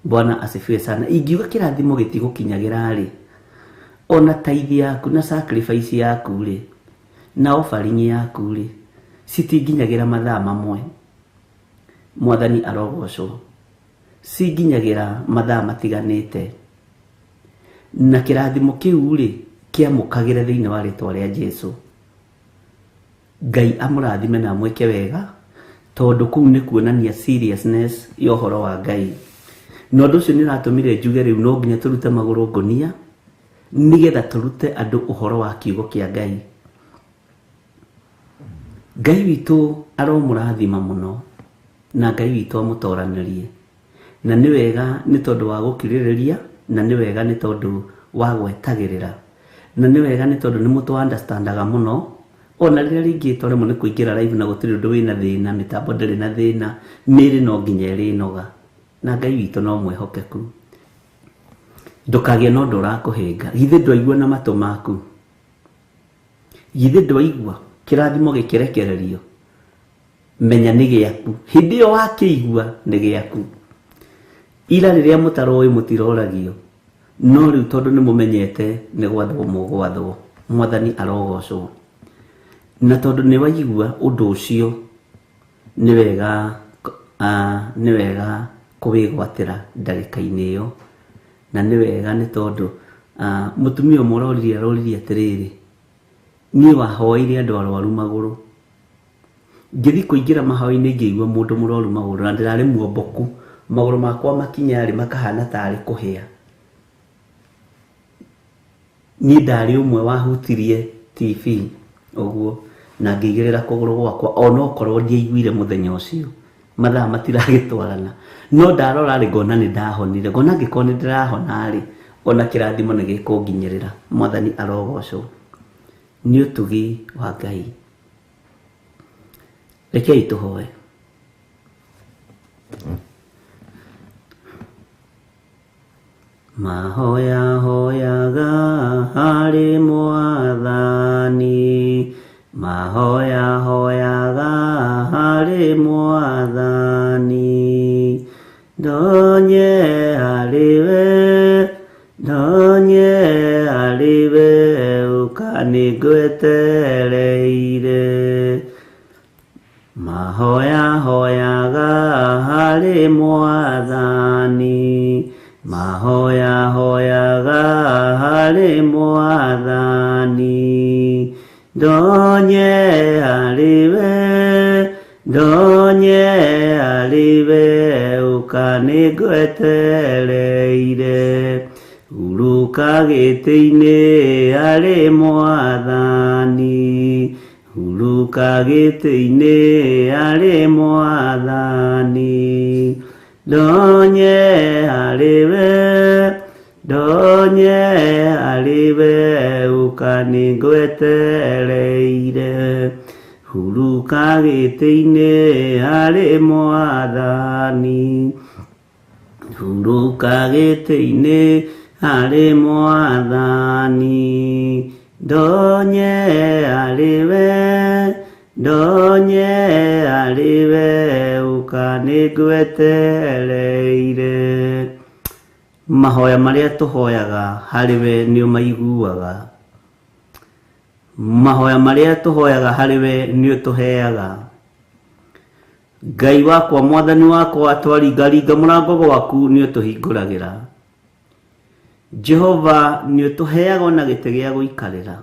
Bwana asifiwe sana. Ingiuga kĩrathimo gĩtigũkinyagĩra rĩ, ona tithe yaku na sacrifice yaku rĩ, na offering yaku rĩ, citinginyagĩra mathaa mamwe. Mwathani arogocwo. Cinginyagĩra mathaa matiganĩte. Na kĩrathimo kĩu rĩ, kĩamũkagĩra thĩinĩ wa rĩtwa rĩa Jesũ. Ngai amũrathime na mwĩke wega tondũ kũu nĩ kuonania seriousness ya ũhoro wa Ngai. Na ũndũ ũcio nĩ ũratũmire njuge rĩu no nginya tũrute magũrũ ngonia nĩgetha tũrute andũ ũhoro wa kiugo kĩa Ngai. Ngai witũ aromũrathima mũno na Ngai witũ amũtoranĩrie. Na nĩ wega nĩ tondũ wa gũkirĩrĩria, na nĩ wega nĩ tondũ wa gwetagĩrĩra, na nĩ wega nĩ tondũ nĩ mũtũ understandaga mũno. Ona rĩrĩa rĩngĩ twaremwo nĩ kũingĩra live na gũtirĩ ũndũ wĩna thĩna, mĩtambo ndĩrĩ na thĩna, mĩĩrĩ no nginya ĩrĩnoga, na Ngai witũ no mwĩhokeku. Ndũkagĩe na ũndũ ũrakũhĩnga. Githĩ ndwaigua na matũ maku? Githĩ ndwaigua kĩrathimo gĩkĩrekererio? Menya nĩ gĩaku. Hĩndĩ ĩyo wakĩigua nĩ gĩaku. Ira rĩrĩa mũtaroĩ mũtiroragio, no rĩu tondũ nĩ mũmenyete nĩ gwathwo mũgwathwo. Mwathani arogocwo. Na tondũ nĩ waigua ũndũ ũcio, nĩ wega kũwĩgwatĩra ndagĩka-inĩ ĩyo. Na nĩ wega nĩ tondũ mũtumia ũmwe aroririe atĩrĩrĩ, niĩ wahoeire andũ arwaru magũrũ. Ngĩthiĩ kũingĩra mahoya-inĩ ngĩigua mũndũ mũrwaru magũrũ, na ndĩrarĩ muomboku, magũrũ makwa makinyarĩ makahana tarĩ kũhĩa. Niĩ ndarĩ ũmwe wahutirie TV ũguo, na ngĩigĩrĩra kũgũrũ gwakwa, ona okorwo ndiaiguire mũthenya ũcio, mathaa matiragĩtwarana, no ndarora rĩ ngona nĩ ndahonire. Ngona angĩkorwo nĩ ndĩrahona rĩ, ona kĩrathimo nĩ gĩkũnginyĩrĩra. Mwathani arogocwo. Nĩ ũtugi wa Ngai. Rekei tũhoe. Mahoya hoyaga harĩ Mwathani, mahoya hoyaga harĩ Mwathani. Ndonye ariwe ukanĩngwetereire. Mahoya hoyaga harĩ Mwathani, mahoya hoyaga harĩ Mwathani. Ndonye ariwe ukanĩngwetereire. Huruka gĩtĩ-inĩ harĩ Mwathani, huruka gĩtĩ-inĩ harĩ Mwathani. Ndonye ariwe ukanĩngwetereire. Huruka gĩtĩ-inĩ harĩ Mwathani, huruka gĩtĩ-inĩ harĩ Mwathani. Ndonye ariwe ukanĩngwetereire. Mahoya marĩa tũhoyaga harĩwe nĩ ũmaiguaga. Mahoya marĩa tũhoyaga harĩwe nĩ ũtũheaga. Ngai wakwa, Mwathani wakwa, twaringaringa mũrango gwaku nĩ ũtũhingũragĩra. Jehova nĩ ũtũheaga ona gĩtĩ gĩa gũikarĩra,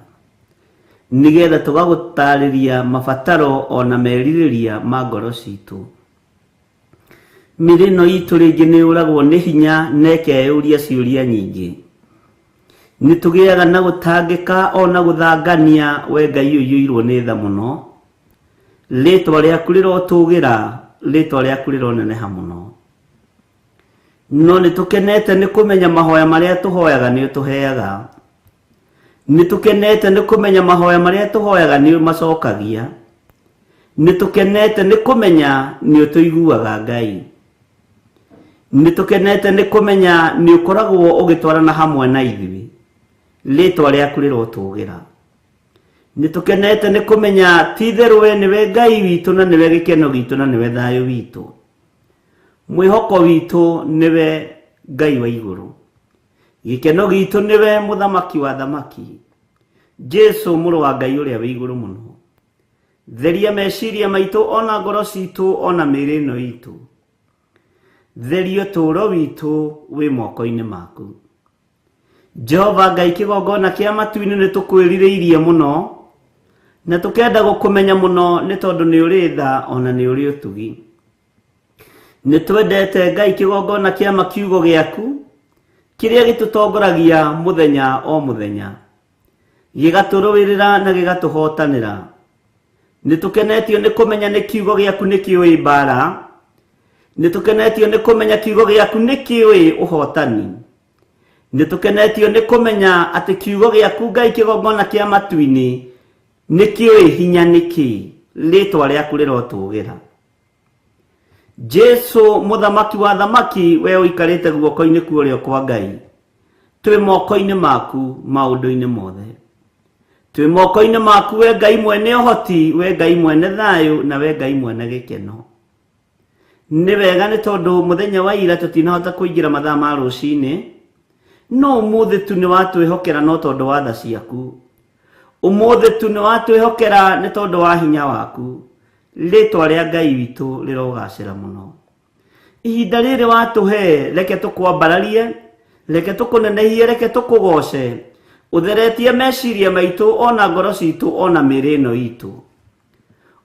nĩgetha tũgagũtarĩria mabataro ona merirĩria ma ngoro citũ. Mĩĩrĩ ĩno itũ rĩngĩ nĩ yũragwo nĩ hinya na ĩkeyũria ciũria nyingĩ. Nĩ tũgĩaga na gũtangĩka ona gũthangania. We Ngai ũiyũirwo nĩ tha mũno, rĩtwa rĩaku rĩrotũgĩra, rĩtwa rĩaku rĩroneneha mũno. No nĩ tũkenete nĩ kũmenya mahoya marĩa tũhoyaga nĩ ũtũheaga. Nĩ tũkenete nĩ kũmenya mahoya marĩa tũhoyaga nĩ ũmacokagia. Nĩ tũkenete nĩ kũmenya nĩ ũtũiguaga Ngai. Nĩ tũkenete nĩ kũmenya nĩ ũkoragwo ũgĩtwarana hamwe na ithuĩ, rĩtwa rĩaku rĩrotũgĩra. Nĩ tũkenete nĩ kũmenya ti-itherũ we nĩwe Ngai witũ, na nĩwe gĩkeno gitũ, na nĩwe thayũ witũ. Mwĩhoko witũ nĩwe Ngai wa igũrũ. Gĩkeno gitũ nĩwe mũthamaki wa thamaki, Jesu mũrũ wa Ngai ũrĩa wĩ igũrũ mũno. Theria meciria maitũ, ona ngoro citũ, ona mĩĩrĩ ĩno itũ. Theria ũtũũro witũ wĩ moko-inĩ maku. Jehova Ngai, kĩgongona kĩa matu-inĩ nĩ tũkwĩrirĩirie mũno, na tũkenda gũkũmenya mũno, nĩ tondũ nĩ ũrĩ tha ona nĩ ũrĩ ũtugi. Nĩ twendete Ngai kĩgongona kĩa makiugo gĩaku, kĩrĩa gĩtũtongoragia mũthenya o mũthenya, gĩgatũrũĩrĩra na gĩgatũhotanĩra. Nĩ tũkenetio nĩ kũmenya nĩ kiugo gĩaku nĩ kĩũĩ mbara, Nitukenetio nĩ kũmenya kiugo gĩaku nĩ kĩũĩ ũhotani. Nitukenetio nĩ kũmenya atĩ kiugo gĩaku Ngai kĩgongona kĩa matu-inĩ nĩ kĩũĩ hinya nĩkĩ, rĩtwa rĩaku rĩrotũgĩra. Jesu mũthamaki wa thamaki, we ũikarĩte guoko-inĩ kuorĩo kwa Ngai, twĩ moko-inĩ maku maũndũ-inĩ mothe. Twĩ moko-inĩ maku, we Ngai mwene ũhoti, we Ngai mwene thayũ, na we Ngai mwene gĩkeno. Nĩ wega nĩ tondũ mũthenya wa ira tũtinahota kũingĩra mathaa ma rũcinĩ, no ũmũthĩ tu nĩ watwĩhokera no tondũ wa tha ciaku. Ũmũthĩ tu nĩ watwĩhokera nĩ tondũ wa hinya waku. Rĩtwa rĩa Ngai witũ rĩrogacĩra mũno. Ihinda rĩrĩ watũhe, reke tũkwambararie, reke tũkũnenehie, reke tũkũgoce. Ũtheretie meciria maitũ, ona ngoro citũ, ona mĩĩrĩ ĩno itũ.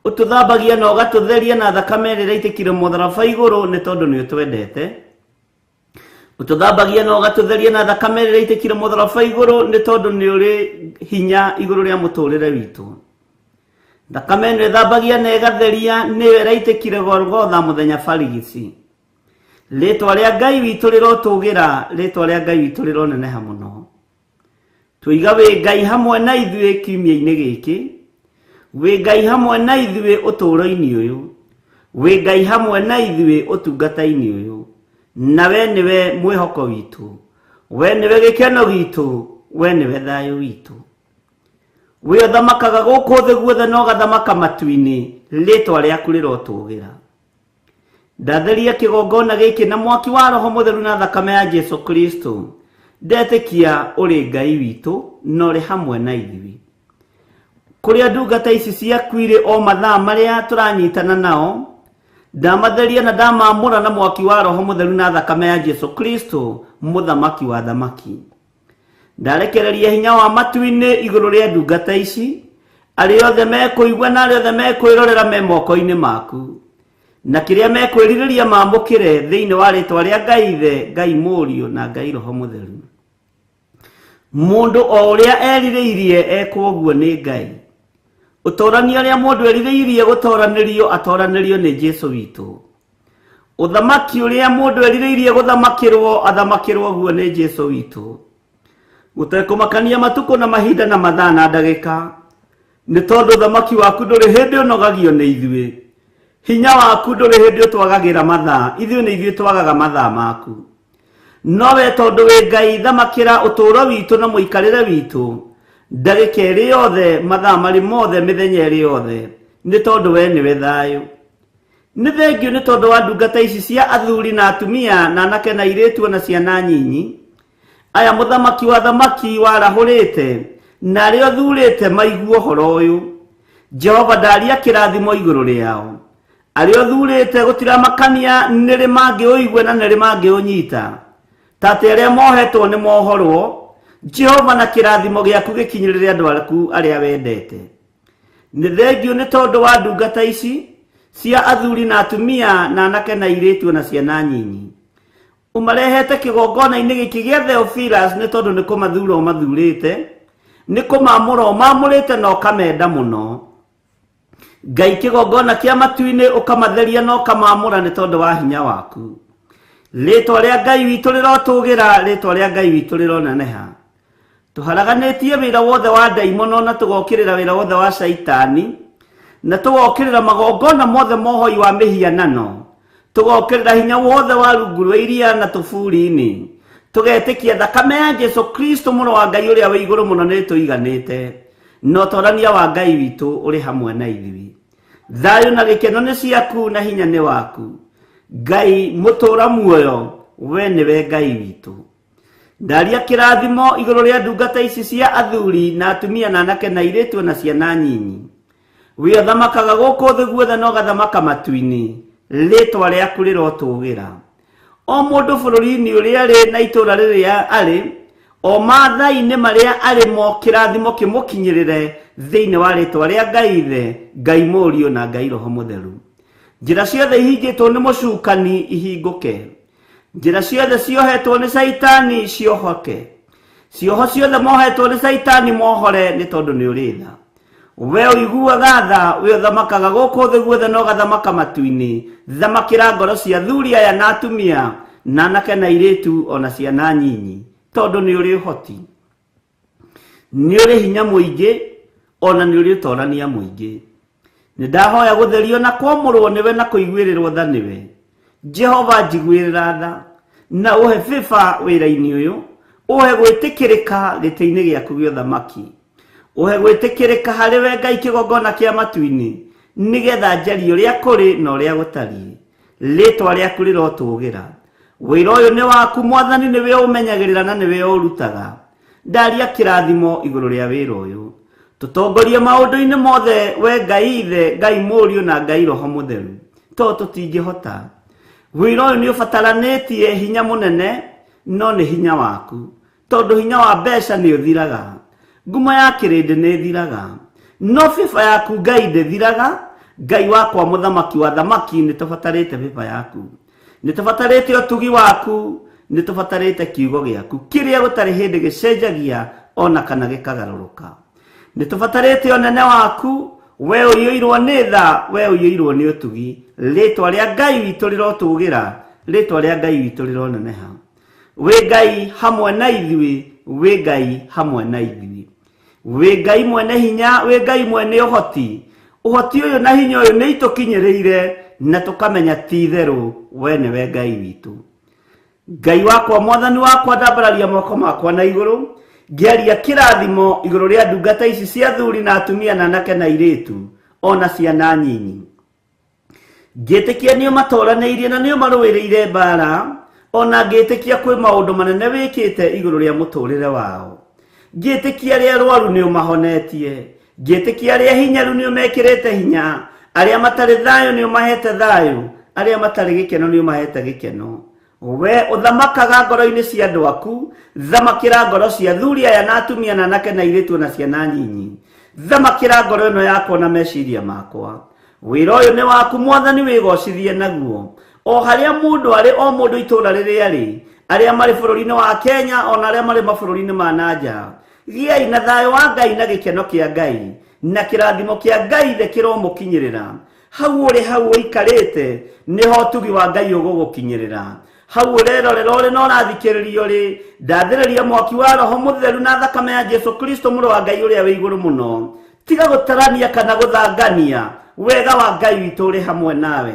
Ũtũthambagia na ũgatũtheria na thakame ĩrĩa ĩraitĩkire mũtharaba igũrũ nĩ tondũ nĩ ũtwendete. Ũtũthambagia na ũgatũtheria na thakame ĩrĩa ĩraitĩkire mũtharaba igũrũ nĩ tondũ nĩ ũrĩ hinya igũrũ rĩa mũtũrĩre witũ. Thakame ĩno ĩthambagia na ĩgatheria nĩyo ĩraitĩkire Golgotha mũthenya barigici. Rĩtwa rĩa Ngai witũ rĩrotũgĩra, rĩtwa rĩa Ngai witũ rĩroneneha mũno. Tũiga wĩ Ngai hamwe na ithuĩ kiumia-inĩ gĩkĩ, wĩ Ngai hamwe na ithuĩ ũtũũro-inĩ ũyũ, wĩ Ngai hamwe na ithuĩ ũtungata-inĩ ũyũ, na we nĩwe mwĩhoko witũ, we nĩwe gĩkeno gitũ, we nĩwe thayũ witũ. We ũthamakaga gũkũ thĩ guothe na ũgathamaka matu-inĩ, rĩtwa rĩaku rĩrotũgĩra. Ndatheria kĩgongona gĩkĩ na mwaki wa Roho Mũtheru na thakame ya Jesu Kristo, ndetĩkia ũrĩ Ngai witũ na ũrĩ hamwe na ithuĩ. Kũrĩa ndungata ici ciaku irĩ o mathaa marĩa tũranyitana nao, ndamatheria na ndamamũra na mwaki wa Roho Mũtheru na thakame ya Jesu Kristo, mũthamaki wa thamaki. Ndarekereria hinya wa matu-inĩ igũrũ rĩa ndungata ici, arĩa othe mekũigua na arĩa othe mekwĩrorera me moko-inĩ maku, na kĩrĩa mekwĩrirĩria mamũkĩre thĩinĩ wa rĩtwa rĩa Ngai Ithe, Ngai Mũriũ na Ngai Roho Mũtheru. Mũndũ o ũrĩa erirĩirie ekwo ũguo nĩ Ngai. Ũtooranio ũrĩa mũndũ erirĩirie gũtooranĩrio atooranĩrio nĩ Jesu witũ. Ũthamaki ũrĩa mũndũ erirĩirie gũthamakĩrwo athamakĩrwo ũguo nĩ Jesu witũ. Gũtekũmakania matukũ na mahinda na mathaa na ndagĩka, nĩ tondũ ũthamaki waku ndũrĩ hĩndĩ ũnogagio nĩ ithuĩ. Hinya waku ndũrĩ hĩndĩ ũtwagagĩra mathaa, ithuĩ nĩ ithuĩ twagaga mathaa maku. No we tondũ wĩ Ngai, thamakĩra ũtũũro witũ na mũikarĩre witũ, ndagĩka ĩrĩ yothe, mathaa marĩ mothe, mĩthenya ĩrĩ yothe, nĩ tondũ we nĩwe thayũ. Nĩ thengio nĩ tondũ wa ndungata ici cia athuri na atumia na anake na airĩtu na ciana nyinyi, aya mũthamaki wa thamaki warahũrĩte na arĩa ũthurĩte maigua ũhoro ũyũ. Jehova ndaria kĩrathimo igũrũ rĩao. Arĩa ũthurĩte gũtiramakania nĩrĩ mangĩũigua na nĩrĩ mangĩũnyita, ta atĩ arĩa mohetwo nĩ mohorwo. Jehova na kĩrathimo gĩaku gĩkinyĩrĩre andũ aku arĩa wendete. Nĩ thengio nĩ tondũ wa ndungata ici cia athuri na atumia na anake na airĩtu na ciana nyinyi. Ũmarehete kĩgongona-inĩ gĩkĩ gĩa Theophilus nĩ tondũ nĩ kũmathura ũmathurĩte, nĩ kũmamũra ũmamũrĩte na ũkamenda mũno. Ngai kĩgongona kĩa matu-inĩ ũkamatheria na ũkamamũra nĩ tondũ wa hinya waku. Rĩtwa rĩa Ngai witũ rĩrotũgĩra, rĩtwa rĩa Ngai witũ rĩroneneha. Tũharaganĩtie wĩra wothe wa ndaimono na tũgokĩrĩra wĩra wothe wa Shaitani, na tũgokĩrĩra magongona mothe mohoi wa mĩhianano, tũgokĩrĩra hinya wothe wa rungu rwa iria na tũburi-inĩ, tũgetĩkia thakame ya Jesu Kristo mũrũ wa Ngai ũrĩa wĩ igũrũ mũno nĩ tũiganĩte, na ũtonania wa Ngai witũ ũrĩ hamwe na ithuĩ. Thayũ na gĩkeno nĩ ciaku na hinya nĩ waku. Ngai mũtũũra muoyo, we nĩwe Ngai witũ. Ndaria kĩrathimo igũrũ rĩa ndungata ici cia athuri na atumia na anake na airĩtu na ciana nyinyi. We ũthamakaga gũkũ thĩ guothe na ũgathamaka matu-inĩ, rĩtwa rĩaku rĩrotũgĩra. O mũndũ bũrũri-inĩ ũrĩa arĩ na itũũra rĩrĩa arĩ, o maathai-inĩ marĩa arĩ mo kĩrathimo kĩmũkinyĩrĩre thĩinĩ wa rĩtwa rĩa Ngai Ithe, Ngai Mũriũ na Ngai Roho Mũtheru. Njĩra ciothe ihingĩtwo nĩ mũcukani ihingũke. Njĩra ciothe ciohetwo nĩ Shaitani ciohoke. Cioho ciothe mohetwo nĩ Shaitani mohore nĩ tondũ nĩ ũrĩ tha. we uiguaga tha we uthamakaga guku thi guothe no gathamaka matu-ini thamakira ngoro cia thuri aya na atumia na anake na iritu ona ciana nyinyi tondu ni uri hoti ni uri hinya muingi ona ni uri utorania muingi ni ndahoya gutherio na kwamurwo niwe na kuiguirirwo tha niwe Jehova njiguirira tha na uhe fifa wira-ini uyu uhe gwitikirika giti-ini giaku gio thamaki uhe gwitikirika hariwe Ngai kigongona kia matu-ini nigetha njari uria kuri na uria gutari ritwa riaku rirotugira wira uyu ni waku Mwathani niwe umenyagirira na niwe urutaga ndaria kirathimo iguru ria wira uyu tutongorie maundu-ini mothe we Ngai ithe Ngai Mũriũ na Ngai Roho Mũtheru to tutingihota wira uyu ni ubataranitie hinya munene no ni hinya waku tondu hinya wa mbeca ni uthiraga ngumo ya kirindi ni thiraga no fifa yaku Ngai ndithiraga Ngai wakwa muthamaki wa thamaki ni tubatarite fifa yaku ni tubatarite utugi waku ni tubatarite kiugo giaku kiria gutari hindi gicenjagia ona kana gikagaruruka ni tubatarite onene waku we uyoirwo ni tha we uyoirwo ni utugi ritwa ria Ngai witu rirotugira ritwa ria Ngai witu rironeneha we Ngai hamwe na ithui we Ngai hamwe na ithui we Ngai mwene hinya we Ngai mwene uhoti uyu na hinya uyu ni itukinyiriire na tukamenya ti theru we ni we Ngai witu Ngai wakwa Mwathani wakwa ndambararia moko makwa na iguru ngiaria kirathimo iguru ria ndungata ici cia thuri na atumia na anake na iritu ona ciana nyinyi ngitikia nio matoraniirie na nio maruiriire mbara ona ngitikia kwi maundu manene wikite iguru ria muturire wao ngitikia ria rwaru nio mahonetie ngitikia ria hinyaru nio mekirite hinya aria matari thayo nio mahete thayo aria matari gikeno nio mahete gikeno we uthamakaga ngoro-ini cia andu aku thamakira ngoro cia thuri aya na atumia na anake na iritu na ciana nyinyi thamakira ngoro ino yakwa na meciria makwa wira uyu ni waku Mwathani wigocithie naguo o haria mundu ari o mundu itura riri ari aria mari bururi-ini wa Kenya ona aria mari mabũrũri-inĩ ma nanja giai na thayo wa Ngai na gikeno kia Ngai na kirathimo kia Ngai the kiromukinyirira hau uri hau ikarite niho tugi wa Ngai ugugukinyirira hau rero no rathikiririo ri ndathiriria mwaki wa Roho Mũtheru na thakame ya Jesu Kristo Mũrũ wa Ngai uria wi iguru muno tiga gutarania kana guthangania wega wa Ngai witu uri hamwe nawe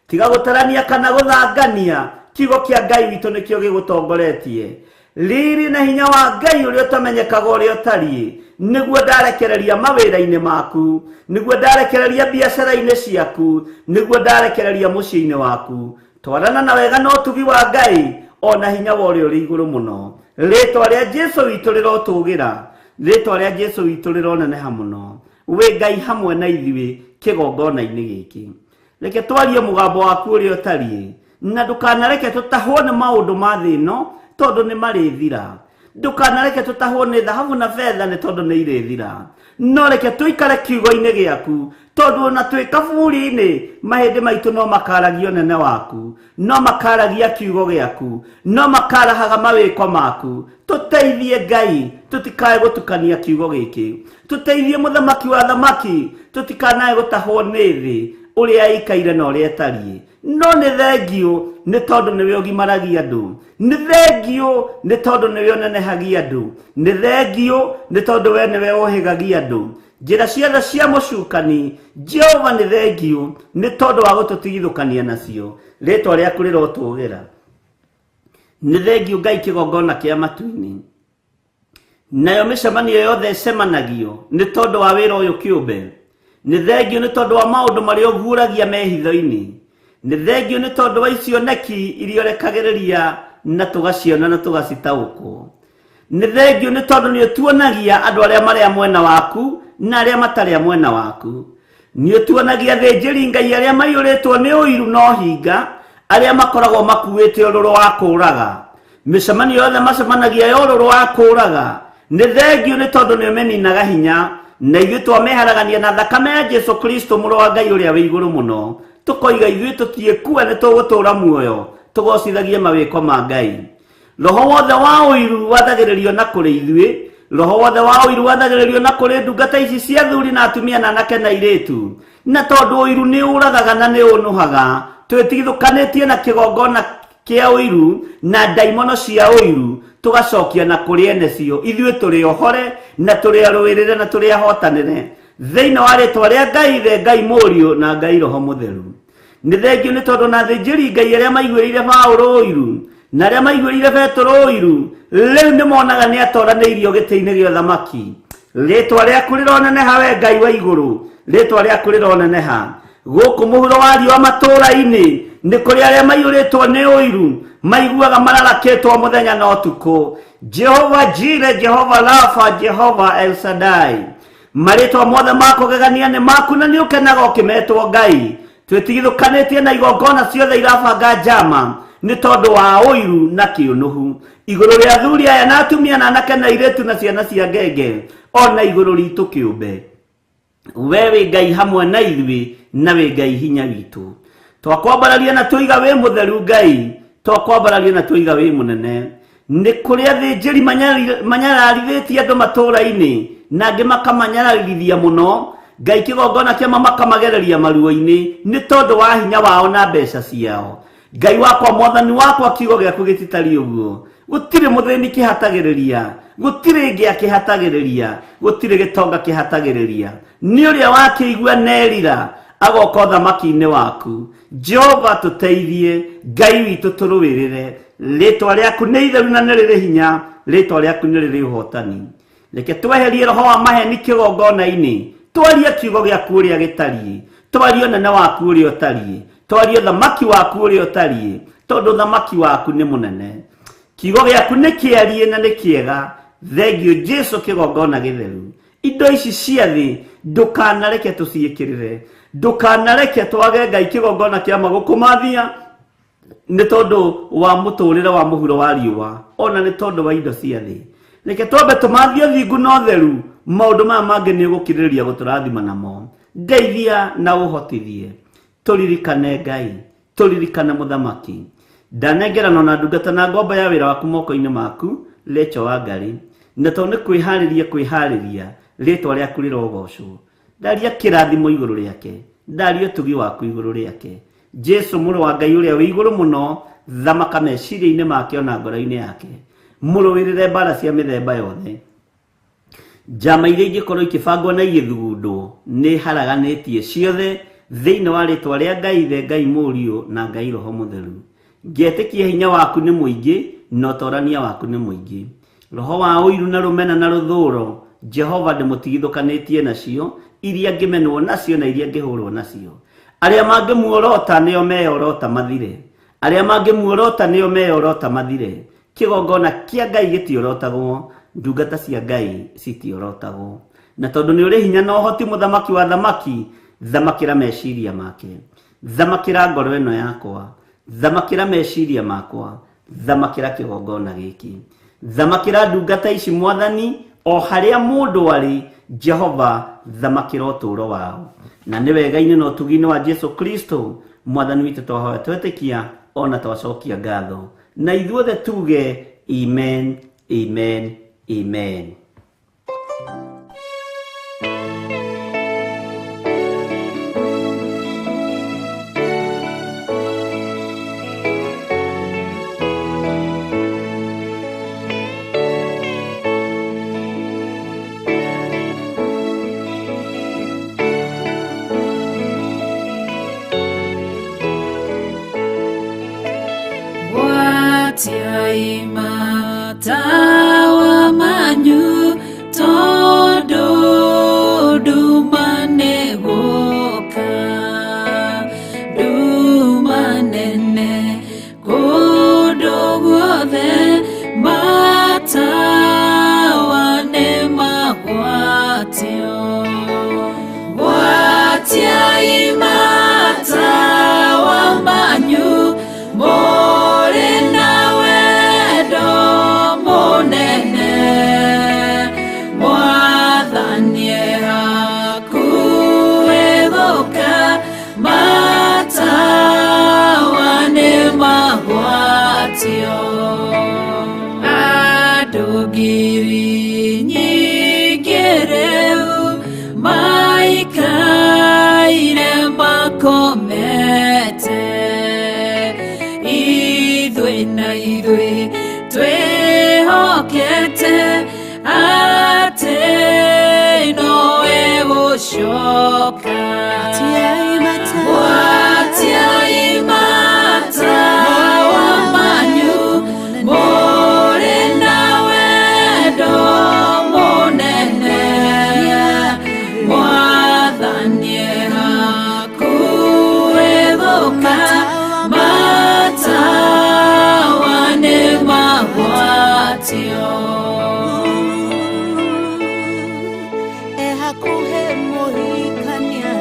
tiga gutarania kana guthangania kiugo kia Ngai witu nikio gigutongoretie riri na hinya wa Ngai uria utamenyekaga uria utari niguo ndarekereria mawira-ini maku niguo ndarekereria biacara-ini ciaku niguo ndarekereria muciĩ-ini waku twarana na wega no tugi wa Ngai ona hinya wa uria uri iguru muno ritwa ria Jesu witu rirotugira ritwa ria Jesu witu rironeneha muno we Ngai hamwe na ithui kigongona-ini giki reke twarie mugambo waku uria utari na ndukanareke tutahwo ni maundu ma thi ino tondu ni marithira ndukanareke tutahwo ni thahabu na fedha ni tondu ni irithira no reke tuikare kiugo-ini giaku tondu ona twi kaburi-ini mahindi maitu no makaragio nene waku no makaragia kiugo giaku no makarahaga mawiko maku tuteithie Ngai tutikae gutukania kiugo giki tuteithie muthamaki wa thamaki tutikanae gutahwo ni thi uria ikaire na uria etari no ni thengio ni tondu niwe ugimaragia andu ni thengio ni tondu niwe unenehagia andu ni thengio ni tondu we niwe uhigagia andu njira ciothe cia mucukani Jehova ni thengio ni tondu wa gututigithukania nacio ritwa riaku rirotugira ni thengio Ngai kigongona kia matu-ini nayo micemanio yothe cemanagio ni tondu wa wira uyu kiumbe ni thengio ni tondu wa maundu maria uguuragia mehitho-ini ni thengio ni tondu wa icio neki iria urekagiriria na tugaciona na tugacitaukwo ni thengio ni tondu ni utuonagia andu aria mari mwena waku na aria matari mwena waku ni utuonagia thinjiri Ngai aria maiyuritwo ni uiru no hinga aria makoragwo makuite ururu wa kuraga micemanio yothe macemanagia ururu wa kuraga ni thengio ni tondu ni umeninaga hinya na ithuĩ twameharagania na thakame ya Jesu Kristo Mũrũ wa Ngai uria wi iguru muno tukoiga ithuĩ tutiĩkua ni tũgũtũra muoyo tũgocithagie mawĩko ma Ngai roho wothe wa ũiru wathagĩrĩrio na kũrĩ ithuĩ roho wothe wa ũiru wathagĩrĩrio na kũrĩ ndungata ici cia thuri na atumia na anake na airĩtu, na tondũ ũiru nĩ ũragaga na nĩ ũnũhaga, twĩtigithũkanĩtie na kĩgongona kĩa ũiru na ndaimono cia ũiru, tũgacokia na kũrĩ ene cio, ithuĩ tũrĩ ohore na tũrĩ arũĩrĩre na tũrĩ ahotanĩre thĩinĩ wa rĩtwa rĩa Ngai Ithe, Ngai Mũriũ na Ngai Roho Mũtheru. Nĩ thengio nĩ tondũ na athĩnjĩri Ngai arĩa maiguĩrĩire Paũlũ ũiru na arĩa maiguĩrĩire Petero ũiru, rĩu nĩ monaga nĩ atoranĩirio gĩtĩ-inĩ gĩa ũthamaki. Rĩtwa rĩaku rĩroneneha we Ngai wa igũrũ, rĩtwa rĩaku rĩroneneha gũkũ mũhuro wa riũa matũũra-inĩ. Nĩ kũrĩ arĩa maiyũrĩtwo nĩ ũiru, maiguaga mararakĩtwo mũthenya na ũtukũ. Jehova Jire, Jehova Rafa, Jehova El Shaddai, marĩtwa mothe ma kũgegania nĩ maku na nĩ ũkenaga ũkĩmetwo Ngai. Twĩtigithũkanĩtie na igongona ciothe irabanga njama nĩ tondũ wa ũiru na kĩũnũhu, igũrũ rĩa thuri aya na atumia na anake na airĩtu na ciana cia ngenge, ona igũrũ ritũ kĩũmbe. We wĩ Ngai hamwe na ithuĩ, na wĩ Ngai hinya witũ. Twakwambararia na tũiga wĩ mũtheru Ngai, twakwambararia na tũiga wĩ mũnene. Nĩ kũrĩ athĩnjĩri manyararithĩtie andũ matũũra-inĩ, na angĩ makamanyararithia mũno. Ngai kĩgongona kĩama makamagereria maruo-inĩ nĩ tondũ wa hinya wao na mbeca ciao. Ngai wakwa, mwathani wakwa, kiugo gĩaku gĩtitari ũguo. Gũtirĩ mũthĩni kĩhatagĩrĩria, gũtirĩ ngĩa kĩhatagĩrĩria, gũtirĩ gĩtonga kĩhatagĩrĩria. Nĩ ũrĩa wakĩigua nerira agoka ũthamaki-inĩ waku. Jehova tũteithie, Ngai witũ tũrũĩrĩre. Rĩtwa rĩaku nĩ itheru na nĩ rĩrĩ hinya, rĩtwa rĩaku nĩ rĩrĩ ũhotani. Reke tweherie roho wa maheni kĩgongona-inĩ, twarie kiugo gĩaku ũrĩa gĩtariĩ, twarie ũnene waku ũrĩa ũtariĩ, twarie ũthamaki waku ũrĩa ũtariĩ, tondũ ũthamaki waku nĩ mũnene. Kiugo gĩaku nĩ kĩariĩ na nĩ kĩega. Thengio Jesu kĩgongona gĩtheru. Indo ici cia thĩ ndũkanareke tũciĩkĩrĩre, ndũkanareke twage Ngai kĩgongona kĩa magũkũmathia nĩ tondũ wa mũtũũrĩre wa mũhuro wa riũa, ona nĩ tondũ wa indo cia thĩ. Reke twambe tũmathie thingu na ũtheru, maũndũ maya mangĩ nĩ ũgũkirĩrĩria gũtũrathima namo. Ndeithia na ũhotithie. Tũririkane Ngai, tũririkane mũthamaki. Ndanengerana na ndungata na ngombo ya wĩra waku moko-inĩ maku, Rachel Wangari, na tondũ nĩ kwĩharĩria rĩtwa rĩaku rĩrogocwo. Ndaria kĩrathimo igũrũ rĩake, ndaria ũtugi waku igũrũ rĩake. Jesu mũrũ wa Ngai ũrĩa wĩ igũrũ mũno, thamaka meciria-inĩ make ona ngoro-inĩ yake. Mũrũĩrĩre mbara cia mĩthemba yothe. Njama iria ingĩkorwo ikĩbangwo na igĩthugundwo nĩ haraganĩtie ciothe thĩinĩ wa rĩtwa rĩa Ngai Ithe, Ngai Mũriũ na Ngai Roho Mũtheru. Ngĩetĩkia hinya waku nĩ mũingĩ na ũtorania waku nĩ mũingĩ. Roho wa ũiru na rũmena na rũthũũro, Jehova ndĩmũtigithũkanĩtie nacio, iria ngĩmenwo nacio na iria ngĩhũrwo nacio. Arĩa mangĩmuorota nĩo meyorota mathire, arĩa mangĩmuorota nĩo meyorota mathire. Kĩgongona kĩa Ngai gĩtiorotagwo, ndungata cia Ngai citiorotagwo. Na tondũ nĩ ũrĩ hinya na ũhoti mũthamaki wa thamaki, thamakĩra meciria make, thamakĩra ngoro ĩno yakwa, thamakĩra meciria makwa, thamakĩra kĩgongona gĩkĩ, thamakĩra ndungata ici Mwathani, o harĩa mũndũ arĩ. Jehova, thamakĩra ũtũũro wao. Na nĩ wega-inĩ na ũtugi-inĩ wa Jesu Kristo Mwathani witũ twahoya twetĩkia, ona twacokia ngatho. Na ithuothe tuge amen, amen, amen. Tiaima tawa manyu todo dumane goka dumanene kodo guothe matawa ne magwatio watiaima tawa manyu Adogiri komete Idwe na idwe twehokete ate noe gushoka watia imata wamanyu more nawe do monene mwathanie hakuethoka mata wane magwatio ehakuhe mohikania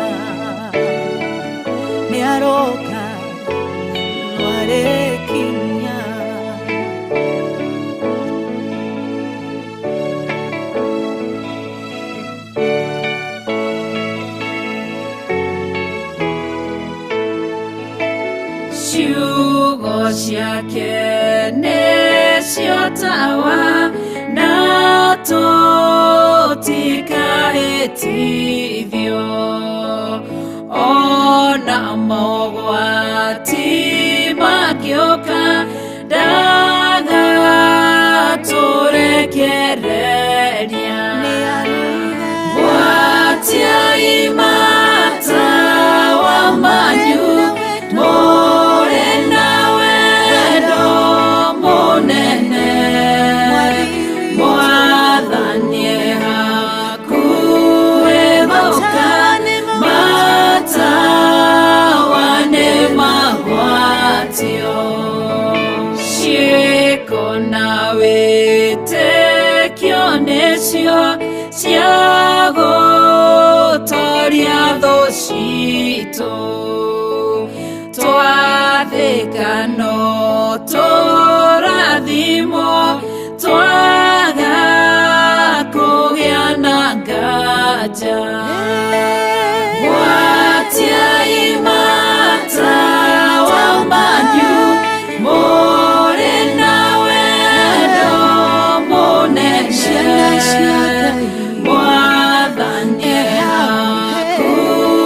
niaroka nwarekinya ciugo ciake nĩcio tawa na tũtikahĩtithio ona mogwati magĩũka ndagatũrekereria gwatia imata wamanyu more nawe do monene mwathanie hakuethoka mata wane magwatio ciĩko na wĩtĩkio nĩcio cia gũtoria thũ citũ twathĩkano tũrathimo twaga kũgĩa na nganja gwatia imata wamanyu more nawe do monene mwathanie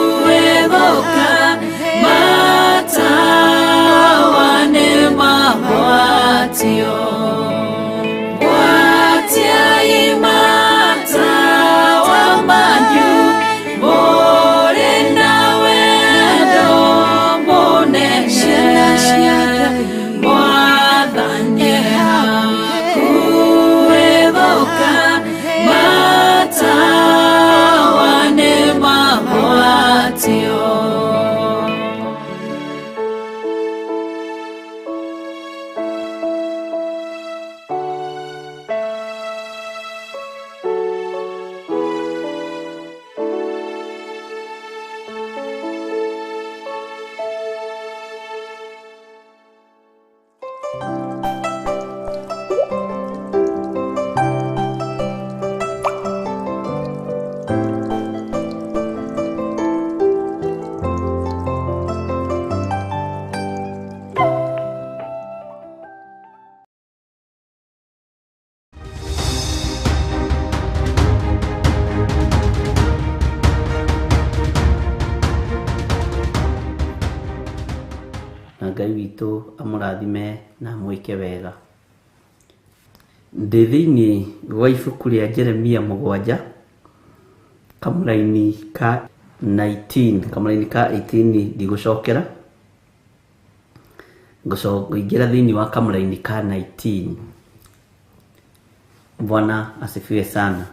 hakuethoka mata wane magwatio gwatia imata wamanyu more nawe do monene mwathanie hakuethoka mata wane magwatio na Ngai witũ amũrathime na mwĩke wega. Ndĩ thĩinĩ wa ibuku rĩa Jeremia 7 kamũraini ka 18 ndigũcokera ngũingĩra thĩinĩ wa kamũraini ka 19. Bwana asifiwe sana.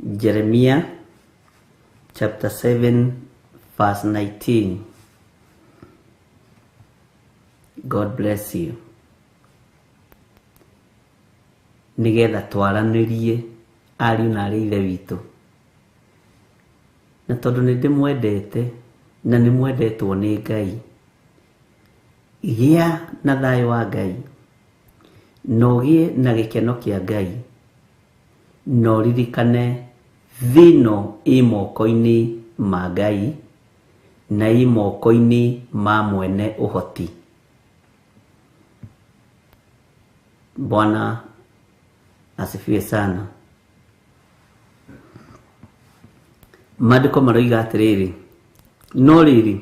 Jeremia chapter 7 verse 19. God bless you. Nigetha twaranĩrie ariũ na arĩ ithe witũ. Na tondũ nĩ ndĩmwendete na nĩ mwendetwo nĩ Ngai. Gĩa na thayũ wa Ngai. No gĩe na gĩkeno kĩa Ngai. No ririkane thĩno ĩ moko-inĩ ma Ngai na ĩ moko-inĩ ma mwene ũhoti. Bwana asifiwe sana. Maandĩko maroiga atĩrĩrĩ, no rĩrĩ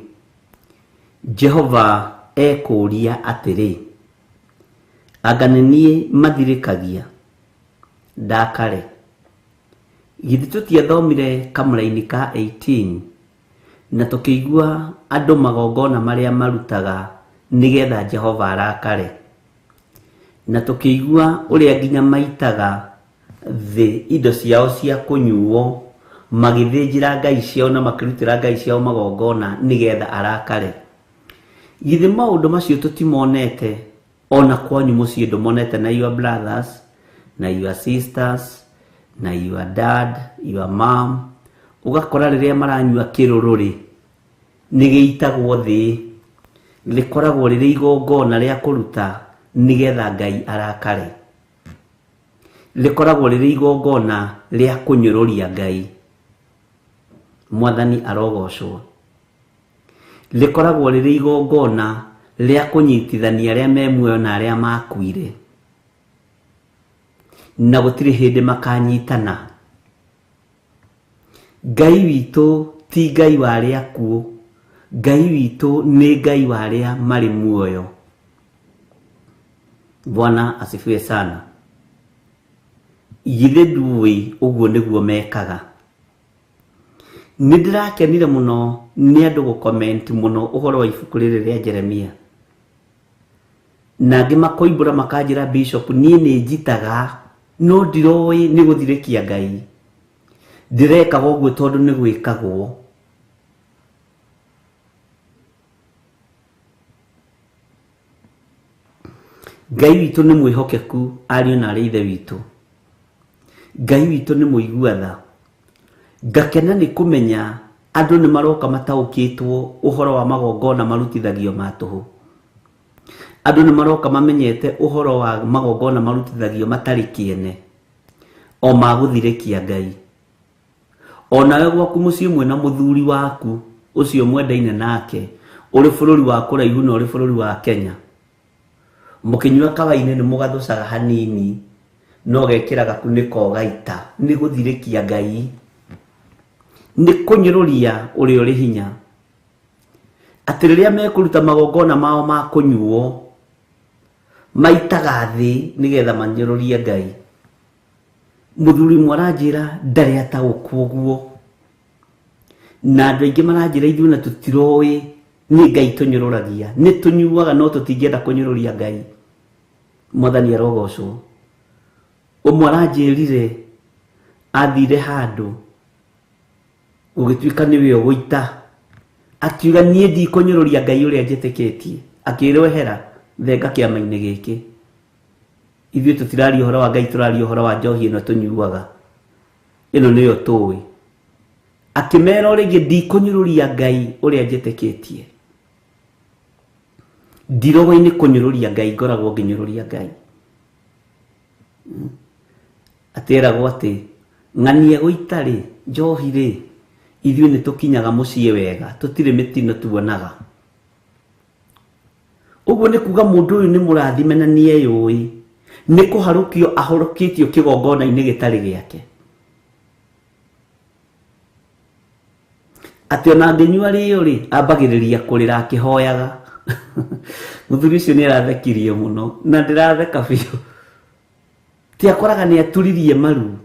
Jehova ekũria atĩrĩ, anga nĩ niĩ mathirĩkagia ndakare? Githĩ tũtiathomire kamũra-inĩ ka 18 na tũkĩigua andũ magongona marĩa marutaga nĩgetha Jehova arakare, na tũkĩigua ũrĩa nginya maitaga thĩ indo ciao cia kũnyuo magĩthĩnjĩra ngai ciao na makĩrutĩra ngai ciao magongona nĩgetha arakare? Githĩ maũndũ macio tũtimonete ona kwanyu mũciĩ? Ndũmonete na your brothers na your sisters na your dad, your mom? Ugakora rĩrĩa maranyua kĩrũrũ nĩgĩitagwo thĩ, rĩkoragwo rĩrĩ igongona rĩa kũruta nĩgetha Ngai arakare, rĩkoragwo rĩrĩ igongona rĩa kũnyũrũria Ngai. Mwathani arogocwo. Rĩkoragwo rĩrĩ igongona rĩa kũnyitithania arĩa me muoyo na arĩa makuire, na gũtirĩ hĩndĩ makanyitana. Ngai witũ ti Ngai wa arĩa akuũ, Ngai witũ nĩ Ngai wa arĩa marĩ muoyo. Bwana asifiwe sana. Githĩ ndũĩ ũguo nĩguo mekaga? Nĩndĩrakenire mũno nĩ andũ gũcomment mũno ũhoro wa ibuku rĩrĩ rĩa Jeremia, na angĩ makoimbũra makanjĩra Bishop, niĩ nĩ njitaga no ndiroĩ nĩ gũthirĩkia Ngai, ndĩrekaga ũguo tondũ nĩ gwĩkagwo. Ngai witũ nĩ mwĩhokeku, ariũ na arĩ ithe witũ. Ngai witũ nĩ mũigua-tha. Ngakena nĩ kũmenya andũ nĩ maroka mataũkĩtwo ũhoro wa magongona marutithagio ma tũhũ. Andũ nĩ maroka mamenyete ũhoro wa magongona marutithagio matarĩ kĩene, o magũthirĩkia Ngai. O nawe gwaku mũciĩ mwĩna mũthuri waku ũcio mwendaine nake, ũrĩ bũrũri wa kũraihu na ũrĩ bũrũri wa Kenya, mũkĩnyua kawainĩ nĩ mũgathũcaga hanini, no gekĩra gakunĩko gaita, nĩ gũthirĩkia Ngai, nĩ kũnyũrũria ũrĩa ũrĩ hinya. Atĩ rĩrĩa mekũruta magongona mao ma kũnyuo, maitaga thĩ nĩgetha manyũrũrie Ngai. Mũthuri mwaranjĩra ndarĩ ataũkwo ũguo, na andũ aingĩ maranjĩra ithuĩ na tũtiroĩ nĩ Ngai tũnyũrũragia, nĩ tũnyuaga no tũtingĩenda kũnyũrũria Ngai. Mwathani arogocwo. Ũmwe aranjĩrire athire handũ gũgĩtuĩka nĩwe ũgũita, akiuga niĩ ndikũnyũrũria Ngai ũrĩa njĩtĩkĩtie, akĩrehera thenga kĩama-inĩ gĩkĩ. Ithuĩ tũtiraria ũhoro wa Ngai, tũraria ũhoro wa njohi ĩno tũnyuaga, ĩno nĩyo tũĩ. Akĩmera rĩngĩ ndikũnyũrũria Ngai ũrĩa njĩtĩkĩtie, ndiroĩ nĩ kũnyũrũria Ngai, ngoragwo ngĩnyũrũria Ngai. Ateragwo atĩ ng'ania gũita-rĩ, njohi-rĩ, ithuĩ nĩ tũkinyaga mũciĩ wega, tũtirĩ mĩtino tuonaga. Ũguo nĩ kuga mũndũ ũyũ nĩ mũrathime na nĩ eyũĩ, nĩ kũharũkio ahorokĩtio kĩgongona-inĩ gĩtarĩ gĩake. Atĩ ona angĩnyua rĩo-rĩ, ambagĩrĩria kũrĩra akĩhoyaga. Mũthuri ũcio nĩ arathekirie mũno, na ndĩratheka biũ. Ti akoraga nĩ aturirie maru,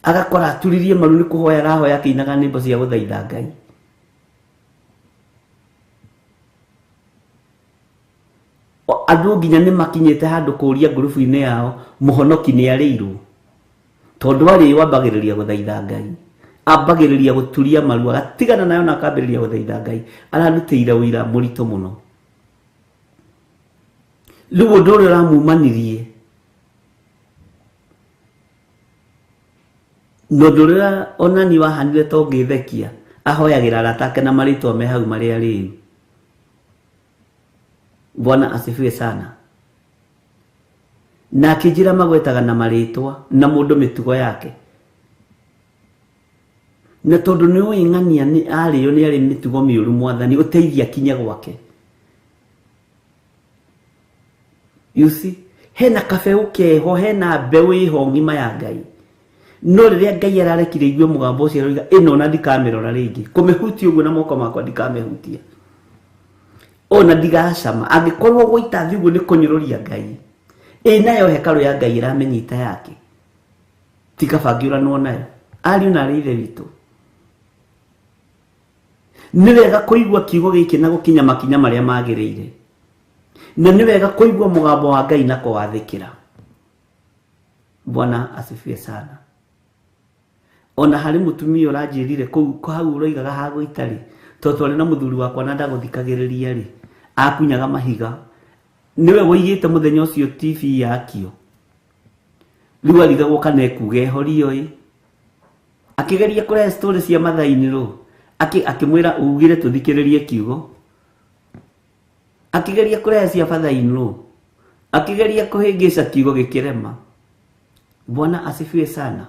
agakora aturirie maru, nĩ kũhoya arahoya akĩinaga nyĩmbo cia gũthaitha Ngai. Andũ nginya nĩ makinyĩte handũ kũria ngurubu-inĩ yao, mũhonoki nĩ arĩirwo, tondũ arĩ wambagĩrĩria gũthaitha Ngai, ambagĩrĩria gũturia maru, agatigana nayo na akambĩrĩria gũthaitha Ngai. Ararutĩire ũira mũritũ mũno. Rĩu ũndũ ũrĩa ũramumanirie, na ũndũ ũrĩa onani wahanire ta ũngĩthekia, ahoyagĩra arata ake na marĩtwa me hau marĩa rĩu. Bwana asifiwe sana. Na akĩnjĩra magwetaga na marĩtwa na mũndũ mĩtugo yake, na tondũ nĩ ũĩ ng'ania nĩ arĩo nĩ arĩ mĩtugo mĩũru, Mwathani ũteithia kinye gwake. You see, hena kabeu keho, hena mbeũ ĩho ng'ima ya Ngai, no riria Ngai ararekire igue mugambo ucio roiga ino na ndikamirora ringi kumihutia uguo na moko makwa ndikamihutia ona ndigacama angikorwo gwaita thi uguo ni kunyururia Ngai nayo hekalu ya Ngai iramenyita yake tikabangiuranwo nayo ariu na ithe witũ nĩ wega kũigua kiugo gĩkĩ na gũkinya makinya marĩa magĩrĩire na nĩ wega kũigua mũgambo wa Ngai na kũwathĩkĩra. Bwana asifiwe sana. Ona harĩ mũtumia ũranjĩrire kũu hau ũroigaga ha gũitarĩ tondũ twarĩ na mũthuri wakwa na ndagũthikagĩrĩria rĩ akunyaga mahiga niwe woigĩte mũthenya ũcio TV yakio rĩu arigagwo kana ekuge horio akĩgeria kũrehe story cia mathainĩ ro akĩmwĩra ugire tũthikĩrĩrie kiugo akĩgeria kũrehe cia fathainĩ ro akĩgeria kũhĩngĩca kiugo gĩkĩrema. Bwana asifiwe sana.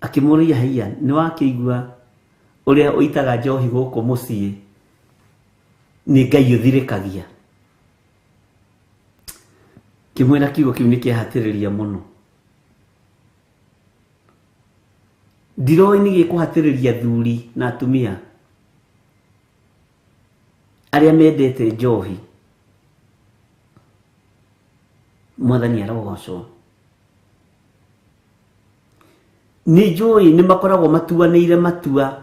Akĩmũria haiya nĩ wakĩigua ũrĩa ũitaga njohi gũkũ mũciĩ nĩ Ngai ũthirĩkagia. Kĩmwĩra kiugo kĩu nĩ kĩahatĩrĩria mũno. Ndiroĩ nĩ gĩkũhatĩrĩria thuri na atumia arĩa mendete njohi. Mwathani arogocwo. Nĩ njũĩ nĩ makoragwo matuanĩire matua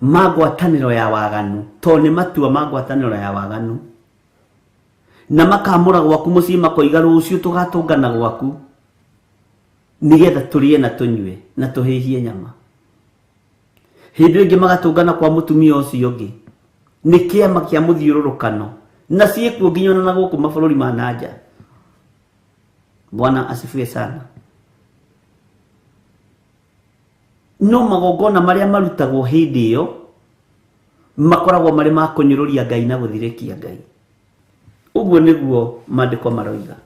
ma ngwatanĩro ya waganu to nĩ matua ma ngwatanĩro ya waganu na makamũra gwaku mũciĩ makoiga rũciũ tũgatũngana gwaku nigetha tũrĩe na tũnyue na tũhĩhie nyama. Hĩndĩ ĩngĩ magatũngana kwa mũtumia ũcio ũngĩ nĩ kĩama kĩa mũthiũrũrũkano na ciĩkuo nginya na gũkũ mabũrũri ma nanja. Bwana asifiwe sana. No magongona marĩa marutagwo hĩndĩ ĩyo makoragwo marĩ ma kũnyũrũria Ngai na gũthirĩkia Ngai. Ũguo nĩguo maandĩko maroiga.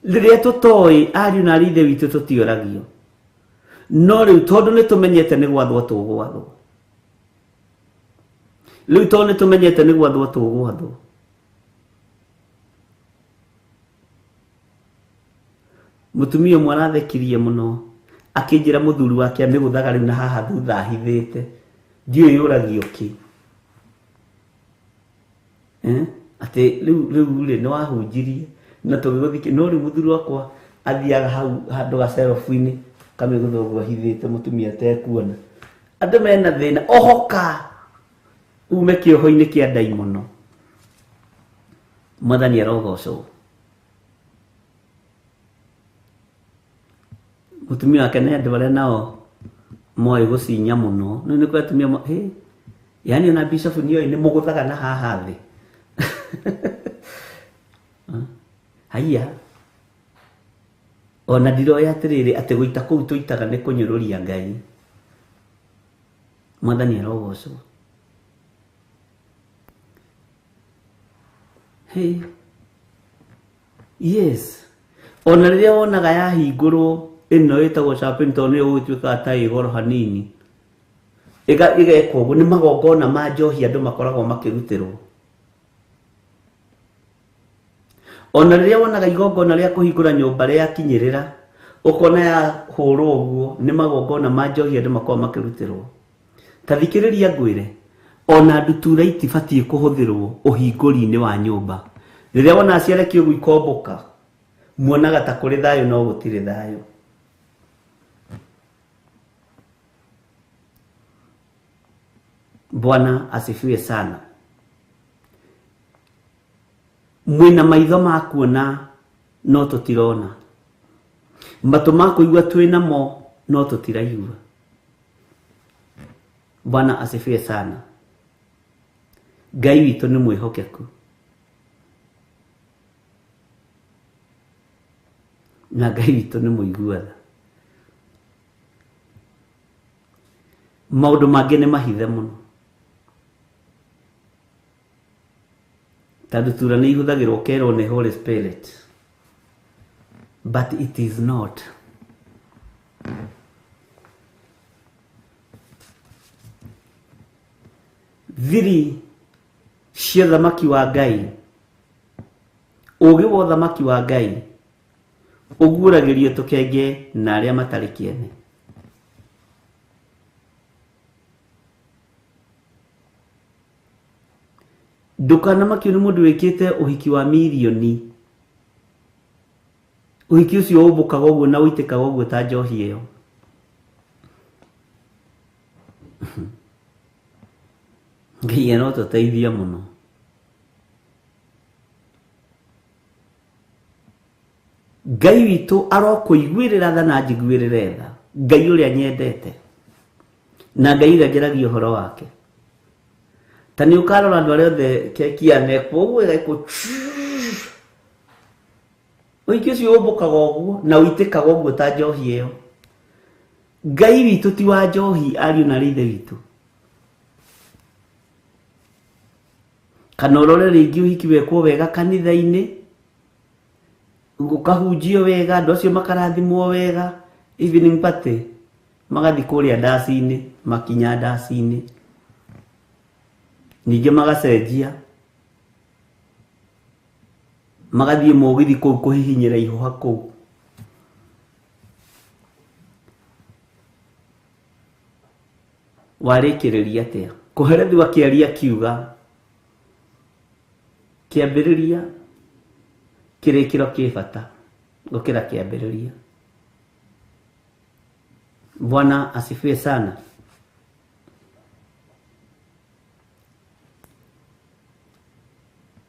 Rĩrĩa tũtoĩ ariũ na ithe witũ tũtioragio no rĩu tondũ nĩ tũmenyete nĩ gwathwo tũgwathwo. Rĩu tondũ nĩ tũmenyete nĩ gwathwo tũgwathwo. Mũtumia ũmwe arathekirie mũno akĩnjĩra mũthuri wake amĩgũthaga rĩu na haha thutha ahithĩte ndiũĩ yũragio kĩ atĩ rĩu nĩ wahunjirie na tũgĩgũthikĩ no rĩu mũthuri wakwa athiaga hau handũ gacerobu-inĩ kamĩgũtha ũguo ahithĩte mũtumia atekuona. Andũ mena thĩna ohoka ume kĩoho-inĩ kĩa ndaimono. Mwathani arogocwo. Mutumia wake nĩ andũ arĩa nao moĩ gũcinya mũno no nĩ kwa atumia yani ona bishop nĩoĩ nĩ mũgũthaga na haha thĩ. Haiya ona ndiroĩ atĩrĩrĩ atĩ gũita kũu tũitaga nĩ kũnyũrũria Ngai. Mwathani arogocwo. Yes ona rĩrĩa wonaga yahingũrwo ino ĩtagwo shopping to nĩ ũgũtuĩka ta igoro hanini igekwo ũguo nĩ magongona ma njohi andũ makoragwo makĩrutĩrwo. Ona rĩrĩa wonaga igongona rĩa kũhingũra nyũmba rĩa kinyĩrĩra ũkona ya hũrwo ũguo nĩ magongona ma njohi andũ makoragwo makĩrutĩrwo. Ta thikĩrĩria ngwĩre ona ndutura itibatiĩ kũhũthĩrwo ũhingũri-inĩ wa nyũmba. Rĩrĩa wona ciarekio ũguo ikombũka muonaga ta kũrĩ thayũ no gũtirĩ thayũ. Bwana asifiwe sana. Mwina maitho ma kuona no tũtirona. Matũ ma kũigua twĩna mo no tũtiraigua. Bwana asifiwe sana. Ngai witũ nĩ mwĩhokeku. Na Ngai witũ nĩ mũiguatha. Maũndũ mangĩ nĩ mahithe mũno. Ta ndutura nĩ ihũthagĩrwo kerwo nĩ Holy Spirit. But it is not. Thiri cia thamaki wa Ngai, ũũgĩ wa thamaki wa Ngai uguragirio tukenge na aria matari kiene. Ndukana makio ni mundu wikite uhiki wa milioni. Uhiki ucio ubukaga uguo na uitikaga uguo ta njohi iyo. Ngiye no tuteithia muno. Ngai witu arokuiguirira tha na njiguirire tha. Ngai uria nyendete. Na Ngai rageragia uhoro wake. Tani ukarora andu aria othe kiane koguo igaiko. Uhiki ucio ubukaga uguo na uitikaga uguo ta njohi iyo. Ngai witu ti wa njohi, ariu na rithe witu. Kana urore ringi uhiki wekwo wega kanitha-ini, gukahunjio wega, andu acio makarathimwo wega, evening party magathi kuria ndasi-ini, makinya ndasi-ini, ninge magacenjia magathie mugithi kuu kuhihinyira ihoha kuu. Warikiriria atia? Kuherethwa kiaria kiuga kiambiriria kirikiro kibata gukira kiambiriria. Bwana asifiwe sana.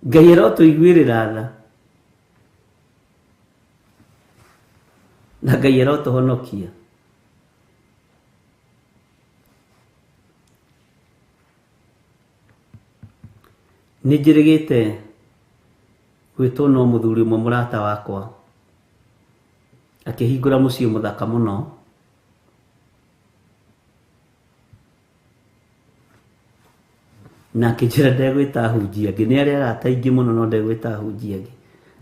Ngai arotuiguirira tha na Ngai arotuhonokia. Nijirigite gwitwo no muthuri umwe murata wakwa akihingura muciĩ muthaka muno, na akĩnjĩra ndegwĩta hunjia angĩ. Nĩ arĩa arata aingĩ mũno no ndegwĩta hunjia angĩ.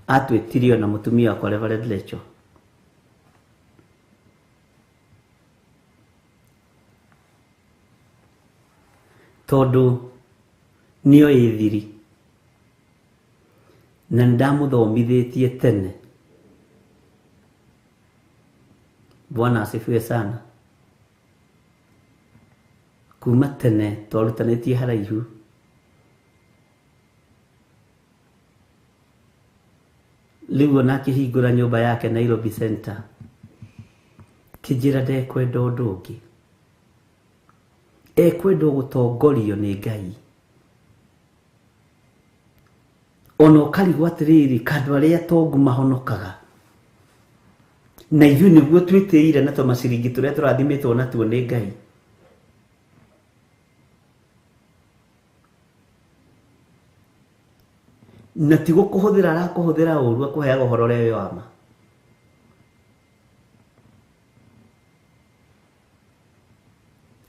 Atwĩtire na mũtumia wakwa Reverend Rachel. Tondũ nĩoĩ thiri na ndamũthomithĩtie tene. Bwana asifiwe sana. Kuma tene twarutanĩtie haraihu. Rĩu ona akĩhingũra nyũmba yake Nairobi Center, kĩnjĩra ndekwenda ũndũ ũngĩ, ekwenda gũtongorio nĩ Ngai. Ona ũkarigwo atĩrĩrĩ, kandũ arĩa atongu mahonokaga, na ithuĩ nĩguo twĩtĩire na tũmaciringi tũrĩa tũrathimĩtwo natuo nĩ Ngai. Na ti gũkũhũthĩra arakũhũthĩra ũru, akũheaga ũhoro ũrĩa wĩ wa ma.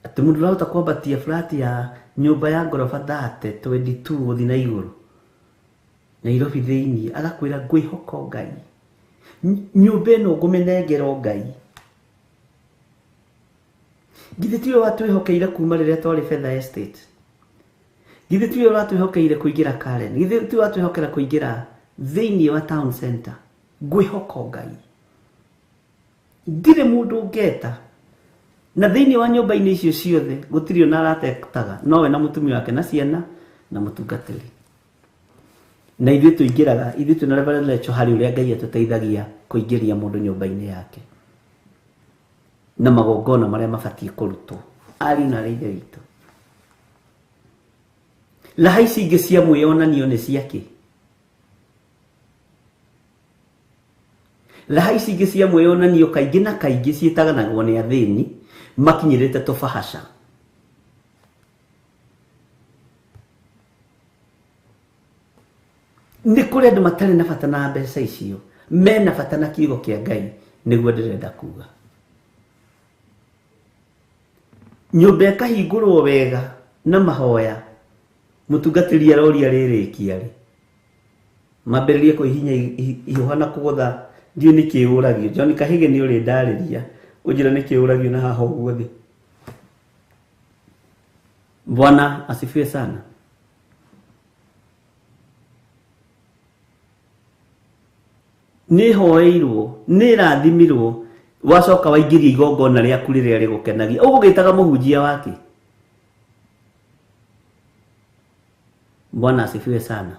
Atĩ mũndũ ũrahota kwambatia flat ya nyũmba ya ngoroba 30, 22 gũthiĩ na igũrũ Nairobi thĩinĩ, agakwĩra ngwĩhoka Ngai, nyũmba ĩno ngũmĩnengera Ngai. Githĩ tiwe watwĩhokeire kuma rĩrĩa twarĩ Feather Estate? Githĩ tiwe watwĩhokeire kũingĩra Karen? Githĩ tiwe watwĩhokera kũingĩra thĩinĩ wa town center? Ngwĩhoka Ngai, ndirĩ mũndũ ngeta. Na thĩinĩ wa nyũmba-inĩ icio ciothe gũtirĩ ona aratetaga, nowe na mũtumia wake na ciana na mũtungatĩri. Na ithuĩ tũingĩraga, ithuĩ twĩna Reverend Rachel harĩ ũrĩa Ngai atũteithagia kũingĩria mũndũ nyũmba-inĩ yake na magongona marĩa mabatiĩ kũrutwo. Ariũ na ithe witũ, laha ici ingĩ cia mwĩonanio nĩ ciakĩ? Laha ici ingĩ cia mwĩonanio kaingĩ na kaingĩ ciĩtaganagwo nĩ athĩni makinyĩrĩte tũbahaca. Nĩ kũrĩ andũ matarĩ na bata na mbeca icio, mena bata na kiugo kĩa Ngai, nĩguo ndĩrenda kuga. Nyũmba ĩkahingũrwo wega na mahoya, mũtungatĩri aroria rĩrĩkia rĩ, mambĩrĩrie kũhihinya ihoha na kũgũtha. Ndiũ nĩ kĩũragio. John Kahĩge nĩ ũrĩ ndarĩria ũnjĩra nĩ kĩũragio na haha ũguo thĩ. Bwana asifiwe sana. nĩ hoeirwo nĩ rathimirwo wacoka waingĩria igongona rĩaku rĩrĩa rĩgũkenagia ũgũgĩtaga mũhunjia wake. Bwana asifiwe sana.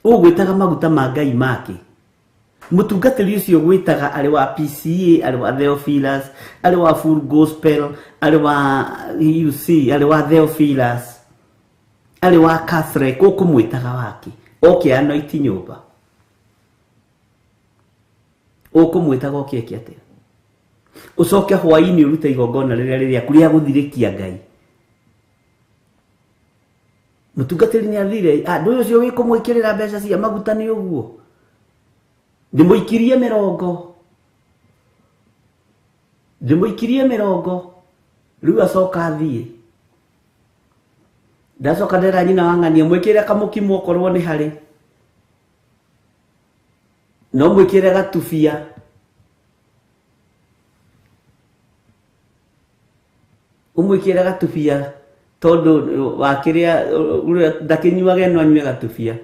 Ũgwĩtaga maguta ma Ngai make. Mũtungatĩri ũcio gwĩtaga arĩ wa PCA, arĩ wa Theophilus, arĩ wa Full Gospel, arĩ wa UC, arĩ wa Theophilus, arĩ wa Catholic, ũkũmwĩtaga wake. Oke anoint nyũmba. Ũkũmwĩtaga oke eke atĩa. Ũcoke hwaĩ-inĩ ũrute igongona rĩrĩa kũrĩa gũthirĩkia Ngai. Mũtungatĩri nĩ athire, ndũĩ ũcio wĩkũmwĩkĩrĩra mbeca cia maguta nĩ ũguo. Ndĩmũikirie 40. Rĩu acoka athiĩ. Ndacoka ndera nyina wang'ania mwĩkĩre kamũkimo okorwo nĩ harĩ. No mwĩkĩre gatubia. Ũmwĩkĩre gatubia tondũ wakĩrĩa ndakĩnyuaga no anyue gatubia.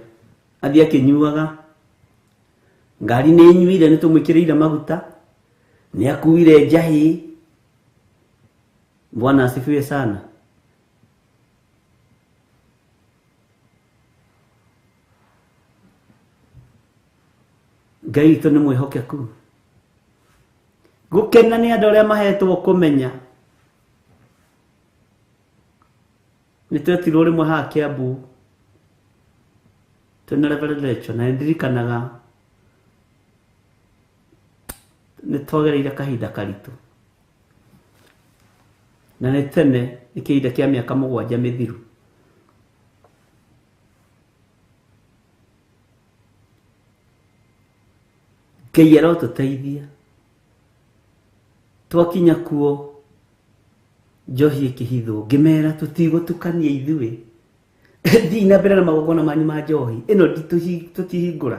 Athiĩ akĩnyuaga. Ngari nĩ inyuire nĩ tũmwĩkĩrĩire maguta. Nĩ akuire njahĩ. Bwana asifiwe sana. Ngai witũ nĩ mwĩhokeku. Gũkena nĩ andũ arĩa mahetwo kũmenya. Nĩ twetirwo rĩmwe haha Kiambu. Twĩna revelation na ndirikanaga nĩ twagereire kahinda karitũ. Na nĩ tene nĩ kĩhinda kĩa mĩaka 7 mĩthiru. Ngai arotũteithia. Twakinya kuo njohi ĩkĩhithwo ngĩmera tũtigũtukania ithuĩ. Thiĩ na mbere na magongona manyu ma njohi. Ĩno tũtihingũra.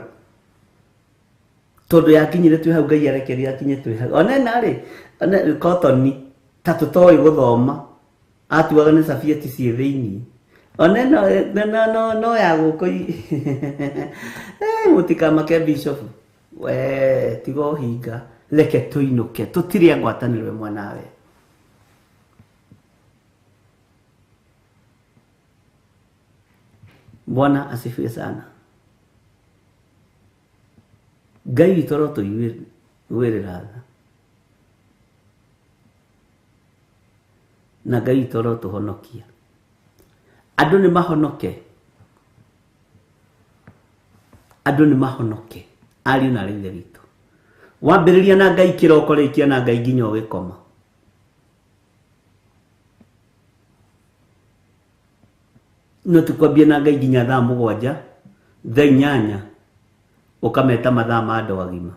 Tondũ yakinyire twĩ hau Ngai arekeria akinye twĩ hau. Ona narĩ Cotton ta tũtoĩ gũthoma. Atuaga nĩ cabieti ciĩ thĩinĩ. Ona no ya gũkũ. Mũtikamake Bishop. We tiga ũhinga. Reke tũinũke. Tũtirĩ ngwatanĩro ĩmwe nawe. Bwana asifiwe sana. Ngai witũ arotũiguĩrĩra tha. Na Ngai witũ arotũhonokia. Andũ nĩ mahonoke. Andũ nĩ mahonoke. Ariũ na aarĩ a Ithe witũ. Wambĩrĩria na Ngai kĩroko rĩkia na Ngai nginya ũgĩkoma. No tukwambia na Ngai nginya thaa 7, thaa 8 ukameta mathaa ma andũ agima.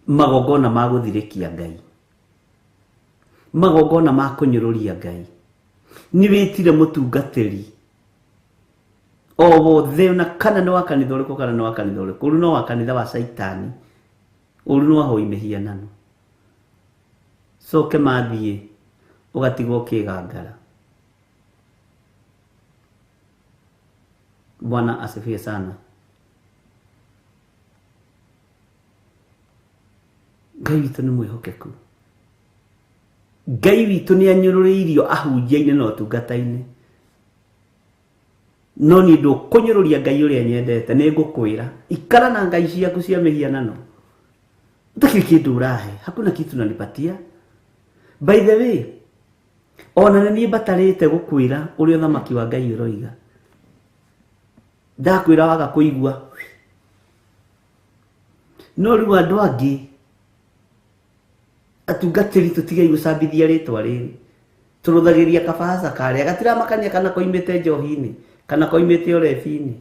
Magongona ma gũthirĩkia Ngai. Magongona ma kũnyũrũria Ngai. Nĩ wĩtire mũtungatĩri. O wothe na kana nĩ wa kanitha ũrĩkũ kana nĩ wa kanitha ũrĩkũ. Ũrũ no wa kanitha wa Saitani. Ũrũ no ahoi mĩhianano. Coke mathiĩ ũgatigwo ũkĩgangara. Bwana asifiwe sana. Ngai witũ nĩ mwĩhokeku. Ngai witũ nĩ anyũrũrĩirio ahunjia-inĩ na ũtungata-inĩ. No nĩ ndũkũnyũrũria Ngai ũrĩa nyendete. Nĩ ngũkwĩra ikara na ngai ciaku cia mĩhianano. Utakiri kĩndũ ũrahe. Hakuna kitu unanipatia. By the way, ona nĩ batarĩte gũkwĩra ũrĩa ũthamaki wa Ngai ũroiga. Ndakwĩra waga kũigua. No rĩu andũ angĩ atungatĩri tũtigai gũcambithia rĩtwa rĩrĩ. Tũrũthagĩria kabahaca karĩa gatiramakania kana koimĩte njohi-inĩ kana koimĩte ũrebi-inĩ.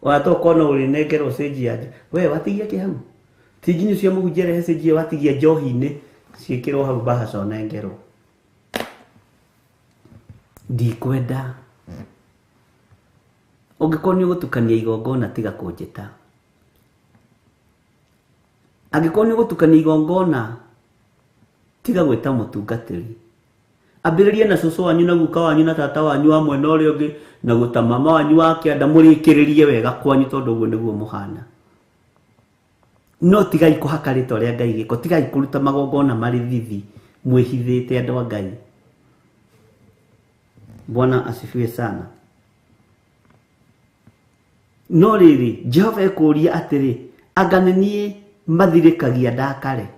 Watoka no ũrĩnengerwo stage ya we watigia kĩ hau. Tinginyi ũcio mũhunjia rehe stage watigia njohi-inĩ ciĩkĩrwo hau bahaca onengerwo. Ndikwenda. Ũngĩkorwo nĩ ũgũtukania igongona tiga kũnjĩta. Angĩkorwo nĩ ũgũtukania igongona tiga gwĩta mũtungatĩri. ambĩrĩrie na cũcũ wanyu na guka wanyu na tata wanyu wa mwena ũrĩa ũngĩ na gũta mama wanyu wa kĩanda mũrĩkĩrĩrie wega kwanyu tondũ ũguo nĩguo mũhana. No tigai kũhaka rĩtwa rĩa Ngai gĩko, tigai kũruta magongona marĩ thithi mwĩhithĩte andũ a Ngai. Bwana asifiwe sana. No rĩrĩ Jehova ekũria atĩrĩ, anga nĩ niĩ mathirĩkagia ndakare?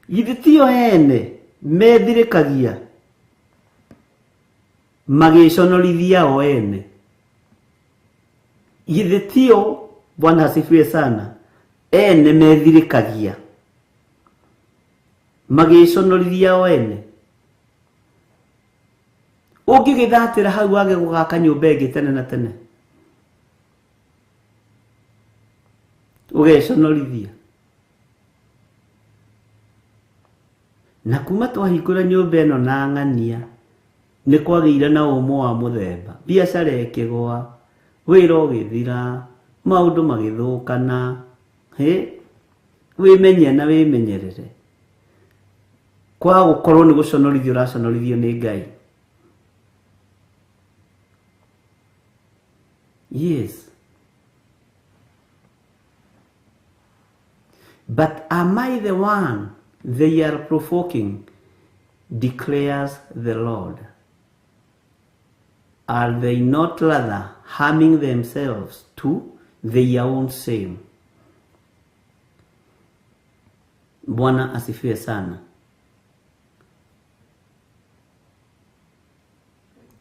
Githĩ tio ene methirĩkagia magĩconorithia o ene? Githĩ tio, Bwana asifiwe sana, ene methirĩkagia magĩconorithia o ene? Ũngĩgĩthatĩra hau wage gũgaka nyũmba ĩngĩ tene na tene ũgeconorithia. Na kuma twahingũra nyũmba ĩno na ng'ania nĩ kwagĩire na ũmũ wa mũthemba, biacara ĩkĩgũa, wĩra ũgĩthira, maũndũ magĩthũkana. Wĩmenye na wĩmenyerere, kwa gũkorwo nĩ gũconorithio ũraconorithio nĩ Ngai. Yes. But am I the one they are provoking, declares the Lord? Are they not rather harming themselves to their own shame? Bwana asifiwe sana.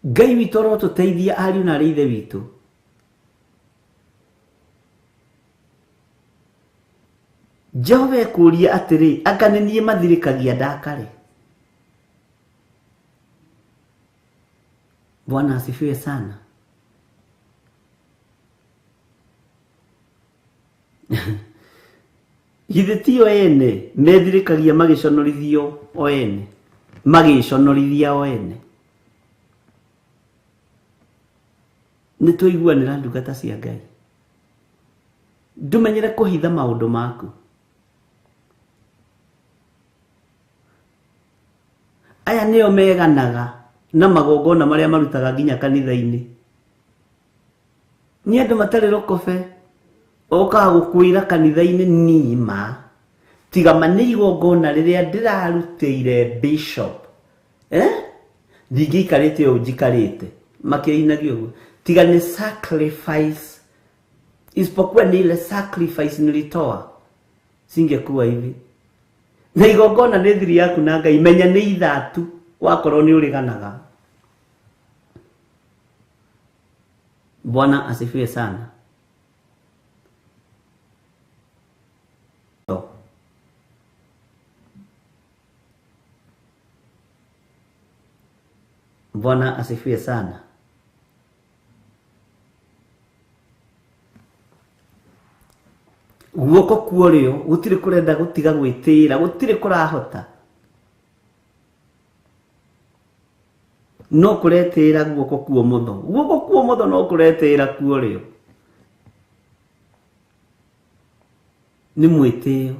Ngai witũ arotũteithia ariũ na ithe witũ. Jehova ekũria atĩrĩ, anga nĩ niĩ mathirĩkagia ndakare? Bwana asifiwe sana. Githĩ tio ene methirĩkagia magĩconorithio o ene, magĩconorithia o ene? Nĩ tũiguanĩra ndungata cia Ngai. Ndũmenyere kũhitha maũndũ maku. Aya nĩo meganaga na magongona marĩa marutaga nginya kanitha-inĩ. Nĩ andũ matarĩ rokobe, okaga gũkwĩra kanitha-inĩ nima tiga manĩ igongona rĩrĩa ndĩrarutĩire bishop. Ndingĩikarĩte ũũ njikarĩte makĩinagia ũguo, tiga nĩ sacrifice, isipokuwa ni ile sacrifice nilitoa singekuwa hivi. Na igongona nĩ thiri yaku na Ngai, menya nĩ ithatu wakorwo nĩ ũrĩganaga. Bwana asifiwe sana. Bwana asifiwe sana. Guoko kuorio gutire kurenda gutiga gwitira, gutire kurahota. No kuretira guoko kuo motho. Guoko kuo motho no kuretira kuorio. Ni mwitio.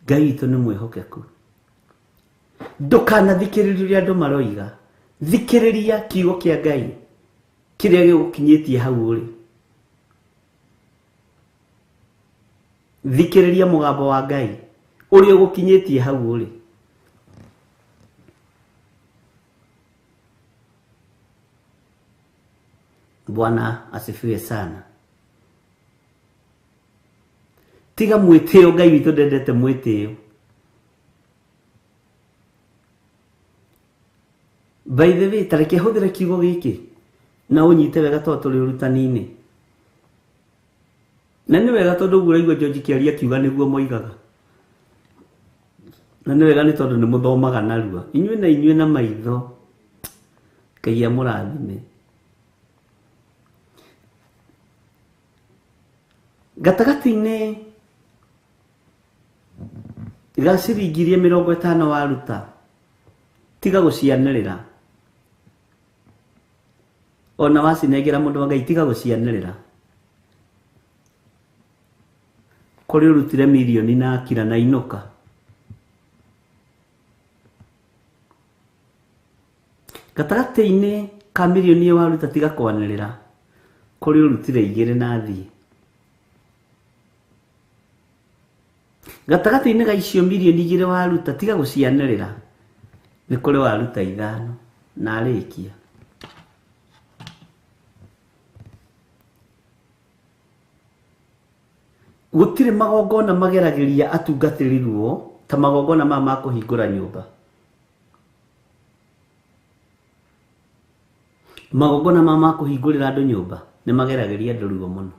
Ngai witũ nĩ mwĩhokeku. Ndũkanathikĩrĩrie andũ maroiga. Thikĩrĩria kiugo kĩa Ngai kĩrĩa gĩgũkinyĩtie hau ũrĩ. Thikĩrĩria mũgambo wa Ngai ũrĩa ũgũkinyĩtie hau ũrĩ. Bwana asifiwe sana. Tiga mwĩtĩo, Ngai witũ ndendete mwĩtĩo. By the way, tareke hũthĩre kiugo gĩkĩ na ũnyite wega tondũ tũrĩ ũrutani-inĩ. Na nĩ wega tondũ ũguo ũraigua George kĩaria kiuga nĩguo moigaga. Na nĩ wega nĩ tondũ nĩ mũthomaga narua. Inyuĩ na maitho. Ngai amũrathime. Gatagatĩ-inĩ ga ciringi 50 waruta, tiga gũcianĩrĩra. Ona wacinengera mũndũ wa Ngai, tiga gũcianĩrĩra. kuri urutire milioni na kira na inuka gatagati-ini ka milioni waruta tiga kwanirira kuri urutire igire na thii gatagati-ini ga icio milioni igire waruta tiga gucianirira ni kuri waruta 5 na arikia gutire magongona magerageria atungatirirwo ta magongona ma kuhingura nyumba magongona ma kuhingurira andu nyumba ni magerageria andu ruo muno.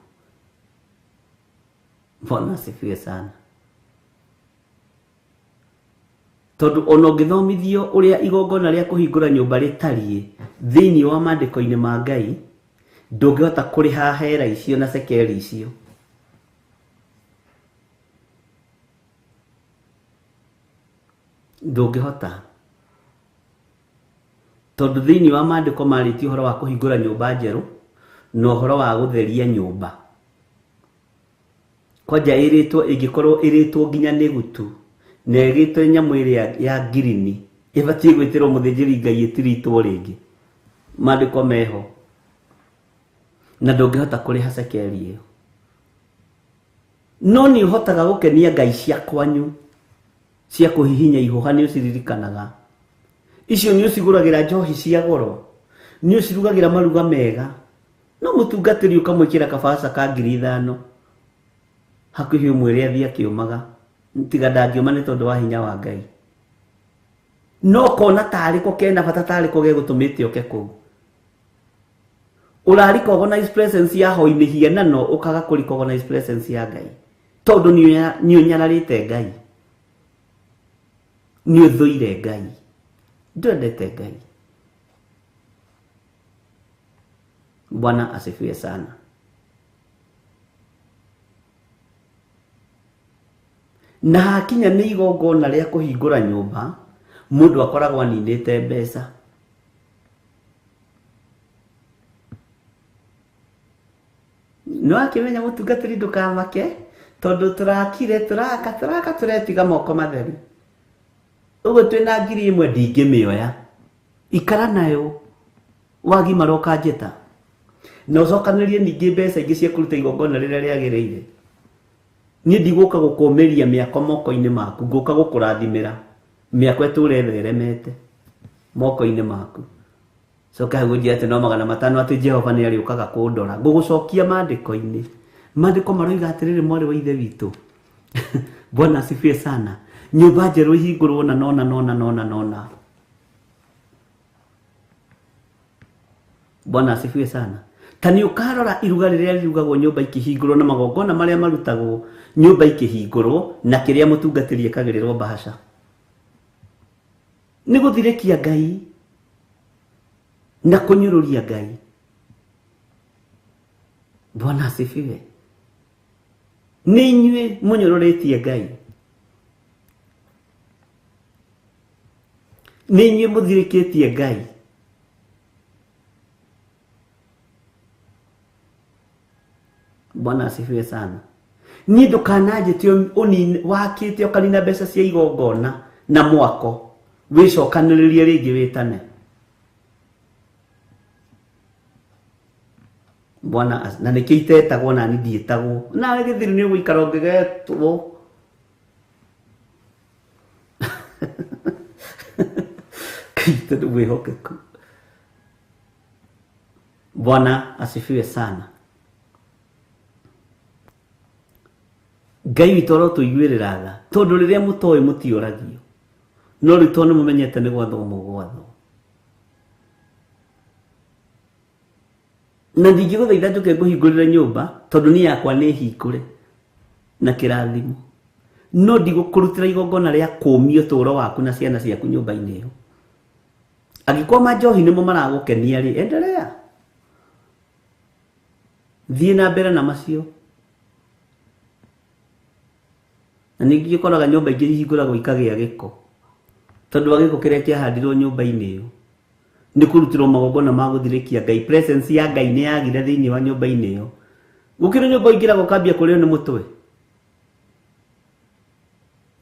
Bwana asifiwe sana. Tondu ono githomithio uria igongona ria kuhingura nyumba ritarie thiini wa mandiko-ini ma Ngai ndungihota kuriha hera icio na sekeri icio. Ndungihota tondu thiini wa mandiko mariti uhoro wa kuhingura nyumba njeru no uhoro wa gutheria nyumba kwanja ingikorwo iritwo nginya ni gutu na igitwe nyamu iria ya girini ibatie gwitirwo muthinjiri Ngai itiritwo ringi mandiko meho na ndungihota kuriha sekeri iyo no ni uhotaga gukenia Ngai cia kwanyu cia kuhihinya ihuha ni uciririkanaga icio ni uciguragira njohi cia goro ni ucirugagira maruga mega no mutungatiri ukamwikira kabasa ka 5,000 hakuhi umwire athia kiumaga tiga ndangiuma ni tondu wa hinya wa Ngai no kona tari ko kena bata tari ko ge gutumite oke ku urari recognize presence ya hoini hianano ukaga kuri recognize presence ya Ngai tondu ni unyararite Ngai ni uthuire Ngai ndendete Ngai. Bwana asifiwe sana. Na hakinya ni igongona ria kuhingura nyumba mundu akoragwo aninite mbeca no akimenya mutungatiri ndukamake tondu turakire turaka turetiga moko matheri ugo twina 1,000 ndingimioya ikara nayo wagi maroka njeta no zokanirie ningi mbeca ingi cia kuruta igongona riria riagiriire ni ndiguka gukomeria miako moko-ini maku nguka gukurathimira miako eturetheremete moko-ini maku soka gujia ati no 500 ati Jehova ni ariukaga kundora ngugucokia mandiko-ini mandiko maroiga atiriri mwari wa ithe witu Bwana asifiwe sana. Nyumba njeru ihingurwo na nona. Bwana asifiwe sana. Tani ukarora iruga riria rirugagwo nyumba ikihingurwo na magongona maria marutagwo nyumba ikihingurwo na kiria mutungatiri ekagirirwo bahasha ni guthirikia Ngai na kunyururia Ngai. Bwana asifiwe. Ni inyue munyururetie Ngai, ni inyue muthirikitie Ngai. Bwana asifiwe sana. Ni ndukanaje tio oni wakite okanina mbeca cia igongona na mwako wicokaniririe ringi witane. Bwana na nikiitetagwo na ndietagwo na githiri ni gwikara ngegetwo kiite ndwe hokeku. Bwana asifiwe sana. Ngai witoro tuiguirira tha tondu riria mutoe mutioragio no ritone mumenyete ni gwatho mugwatho na ndingiguthaitha njuke nguhingurire nyumba tondu ni yakwa ni hingure na kirathimo no ndigukurutira igongona ria kumio turo waku na ciana ciaku nyumba-ini iyo. Agikoma njohi nimo maragukenia ri endelea thie na mbere na macio. Na ningi koraga nyumba ingi hinguragwo ikagia giko tondu wa giko kiria kiahandirwo nyumba-ini iyo ni kurutirwo magongona ma guthirikia Ngai. Presence ya Ngai ni yagire thiini wa nyumba-ini iyo. Gukira nyumba ingiragwo kambia kurio ni mutwe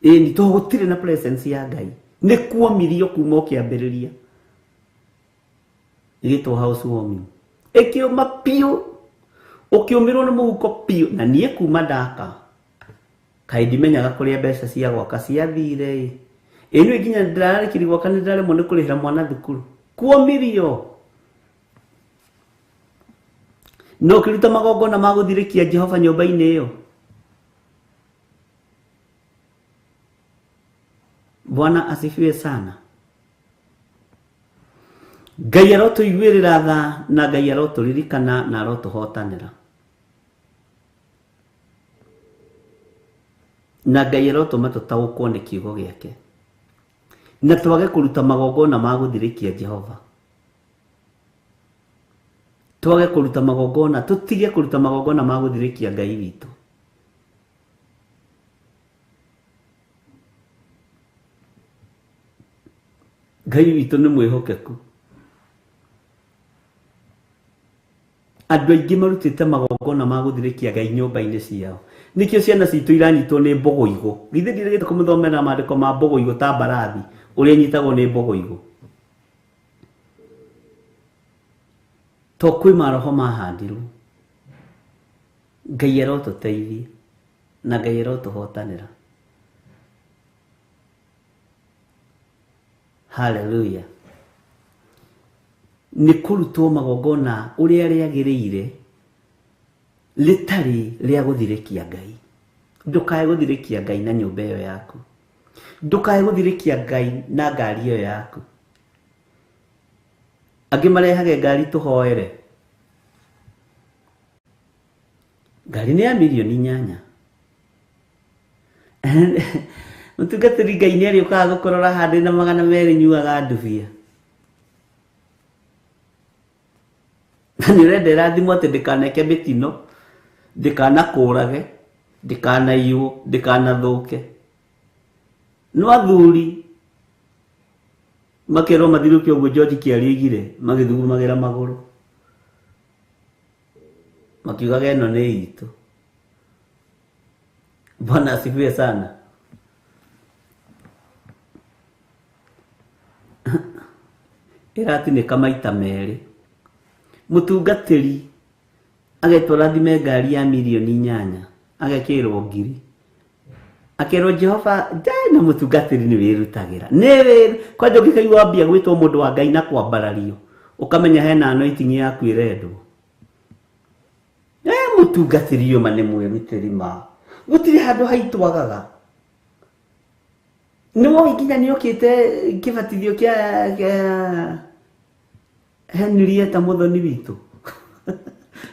ni to gutire na presence ya Ngai ni kuomirio kuma kiambiriria igitwo housewarming ikiuma pio ukiumirwo ni muhuko pio na nie kuma ndaka kai ndimenyaga kuria mbeca cia gwaka ciathire inu ikinya ndirarikiri gwaka ni ndiraremwo ni kurihira mwana thukuru kuomirio no kiruta magongona ma guthirikia Jehova nyumba-ini iyo. Bwana asifiwe sana. Ngai arotuiguirira tha na Ngai aroturirikana na arotuhotanira. Na Ngai arotuma tutaũkwo nĩ kiugo gĩake. Na twage kuruta magongona ma guthirikia Jehova. Twage kuruta magongona, tutige kuruta magongona ma guthirikia Ngai witũ. Ngai witũ nĩ mwĩhokeku. Andũ aingĩ marutĩte magongona ma guthirikia Ngai nyũmba-inĩ ciao. Nikio ciana citũ iranyitwo nĩ mbogoigo. Githĩ ndirĩgĩte kũmũthomera maandĩko ma mbogoigo ta mbarathi ũrĩa nyitagwo nĩ mbogoigo. To kwĩ maroho mahandirwo. Ngai arotũteithie na Ngai arotũhotanĩra. Hallelujah. Nĩ kũrutwo magongona ũrĩa rĩagĩrĩire rĩtarĩ rĩa gũthirĩkia Ngai. Ndũkae gũthirĩkia Ngai na nyũmba ĩyo yaku. Ndũkae gũthirĩkia Ngai na ngari ĩyo yaku. Angĩ marehage ngari tũhoere. Ngari nĩ ya milioni 8. Mũtungatĩri Ngai nĩ arĩũkaga gũkũrora handũ na 200 nyuaga ndubia. Nĩ ũrendera thimũ atĩ ndĩkaneke mĩtino, ndĩkanakũrage, ndĩkanaiywo, ndĩkanathũke. No athuri makerwo mathirũke ũguo George Kĩari aigire magĩthugumagĩra magũrũ. Makiugaga ĩno nĩ itũ. Bwana asifiwe sana. Ĩratinĩka maita merĩ. Mũtungatĩri agetwara thime ngari ya milioni 8 agekĩrwo ngiri. Akerwo Jehova ndai na mũtungatĩri nĩ wĩrutagĩra. Nĩ kwanja ũngĩkaigua mbia gwĩtwo mũndũ wa Ngai na kwambarario ũkamenya hena anointing yaku ĩrendwo. Mũtungatĩri ũma nĩ mwĩrutĩri ma. Gũtirĩ handũ haitwagaga. Nĩwe nginya nĩ okĩte kĩbatithio kĩa Henrietta Muthoni witũ.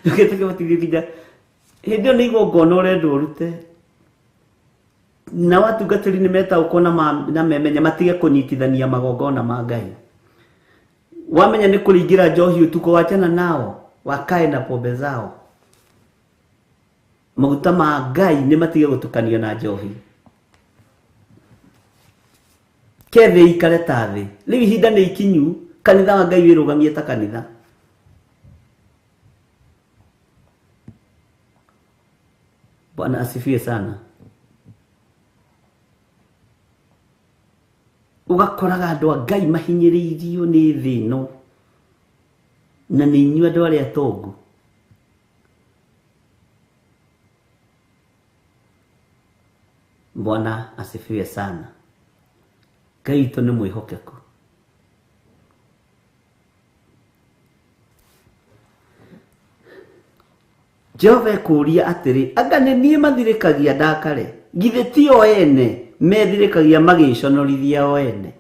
Okĩte kĩbatithio nginya hĩndĩ ĩyo nĩ igongona ũrendwo ũrute. Na watungatĩri nĩ metaũkwo na memenya matige kũnyitithania magongona ma Ngai. Wamenya nĩ kũringĩra njohi ũtukũ wachana nao, wakae na pombe zao. Maguta ma Ngai nĩ matige gũtukanio na njohi. Kethe ikare ta thĩ. Rĩu ihinda nĩ ikinyu, kanitha wa Ngai wĩrũgamie ta kanitha. Bwana asifiwe sana. Ugakoraga andũ a Ngai mahinyĩrĩirio nĩ thĩ ĩno na nĩ inyuĩ andũ arĩa atongu. Bwana asifiwe sana. Ngai witũ nĩ mwĩhokeku. Jehova ekũria atĩrĩ, anga nĩ niĩ mathirĩkagia ndakare? Githĩ ti o ene methirĩkagia magĩconorithia o ene?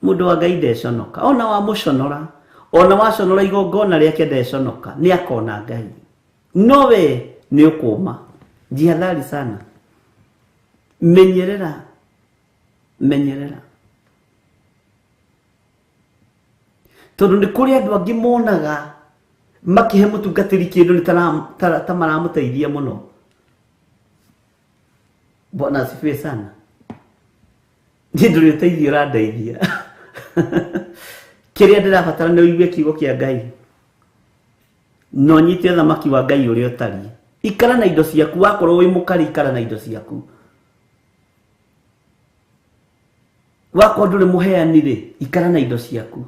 Mũndũ wa Ngai ndeconoka. Ona wamũconora, ona waconora igongona rĩake ndeconoka, nĩ akona Ngai. No we nĩ ũkũma. Jihadhari sana. Menyerera. Menyerera. Tondũ nĩ kũrĩ andũ angĩ monaga makihe mũtungatĩri kĩndũ nĩ ta maramũteithia mũno. Bwana asifiwe sana. Niĩ ndũrĩ ũteithio ũrandeithia. Kĩrĩa ndĩrabatara nĩ ũigue kiugo kĩa Ngai. No nyite thamaki wa Ngai ũrĩa ũtariĩ. Ikara na indo ciaku, wakorwo wĩ mũkari ikara na indo ciaku. wako ndure muheanire ikara na indo ciaku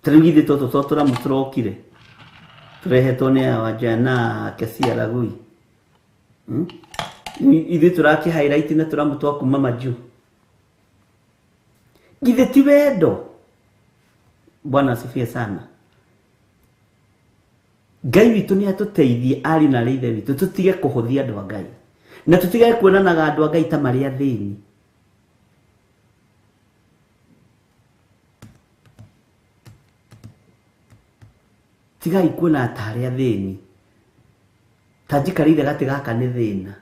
Terigide toto totora mutrokire turehetwo ni awajana kesia lagui Ithe turaki highlight na turamutwa kuma maju Githe ti wendo Bwana asifiwe sana Ngai witu ni atuteithie ari na leithe witu tutige kuhuthia andu a Ngai na tutige kuonanaga andu a Ngai ta mari athini tigai kuona atari athini tanjikarire gati gaka ni thina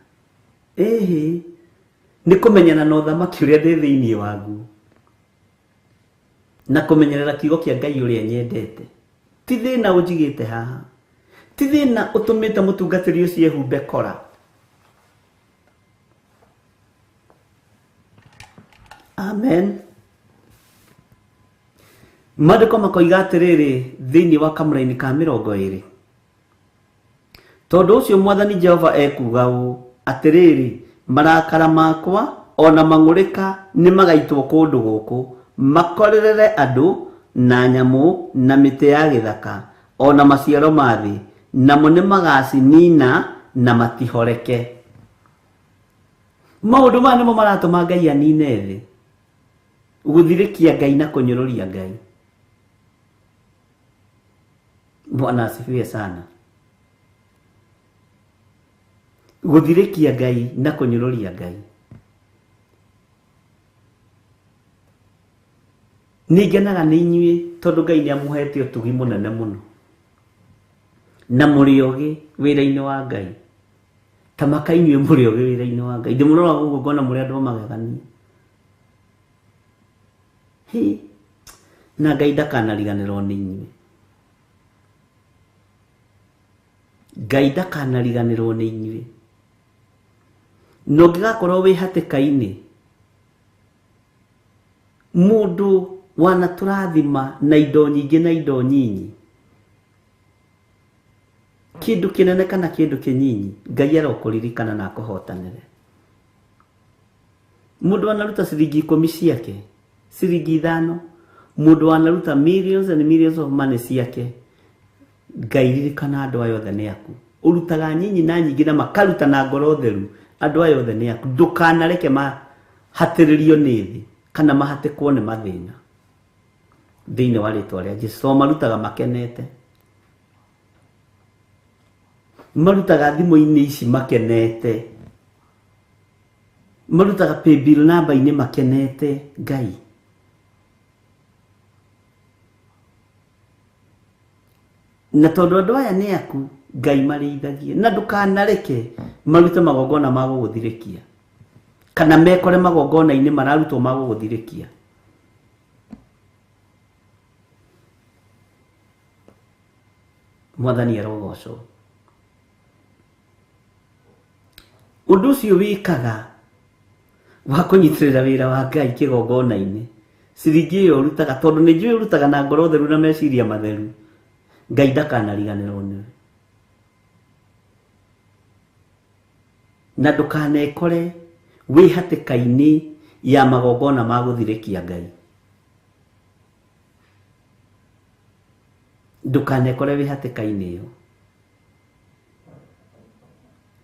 ni kumenyana na uthamaki uria ndi thiini wagu na kumenyerera kiugo kia Ngai uria nyendete ti thina unjigite haha ti thina utumite mutungatiri ucio ehumbe kora amen Madiko makoiga atiriri thiini wa kamuraini ka 20 tondu ucio mwathani Jehova ekuga u atiriri marakara makwa ona mang'urika ni magaitwo kundu guku makorerere andu na nyamu na miti ya githaka ona maciaro mathi namo ni magacinina na matihoreke maundu ma nimo maratuma Ngai anine thi guthirikia Ngai na kunyururia Ngai Bwana asifiwe sana guthirikia Ngai na kunyururia Ngai Nigenaga ni inyue tondu Ngai ni amuhete utugi munene muno na muriogi wira-ini wa Ngai tamaka inyue muriogi wira-ini wa Ngai ndimurora gugu ngona muri andu magegania na Ngai ndakanariganirwo ni inyue Ngai ndakanariganirwo ni inyue no ngigakorwo wi hatikaini mundu wana turathima na indo nyingi na indo nyinyi kindu kinene kana kindu kinyinyi Ngai arokuririkana na kuhotanire mundu anaruta ciringi 10 ciake ciringi 5 mundu anaruta millions and millions of money ciake Ngai ririkana andu ayo othe ni aku urutaga nyinyi na nyingi na makaruta na ngoro theru andu ayo othe ni aku ndukanareke mahatiririo ni thi kana mahatikwo ni mathina thiini wa ritwa ria Jesu marutaga makenete marutaga thimu-ini ici makenete marutaga paybill number-ini makenete Ngai na tondu andu aya ni aku Ngai marithagie na ndukanareke marute magongona ma guguthirikia kana mekore magongona-ini mararutwo ma guguthirikia Mwathani arogocwo undu ucio wikaga wa kunyitirira wira wa Ngai kigongona-ini ciringi iyo urutaga tondu ni njui urutaga na ngoro theru na meciria matheru Ngai ndakanariganirwo niwe na ndukanekore wi hatikaini ya magongona ma guthirikia Ngai ndukanekore wi hatikaini iyo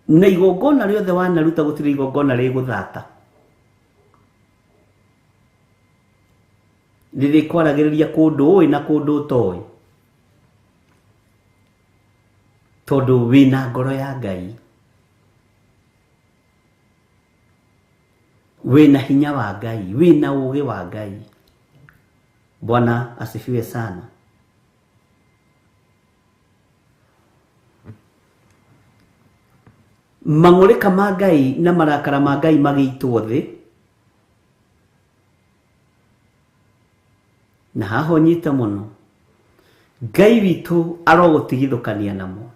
na igongona riothe wanaruta gutiri igongona riguthata riri kwaragiriria kundu ui na kundu utoi tondu wina ngoro ya Ngai wina hinya wa Ngai wina ugi wa Ngai Bwana asifiwe sana mang'urika ma Ngai na marakara ma Ngai magitwo thi na haho nyita muno Ngai witu arogutigithukania namo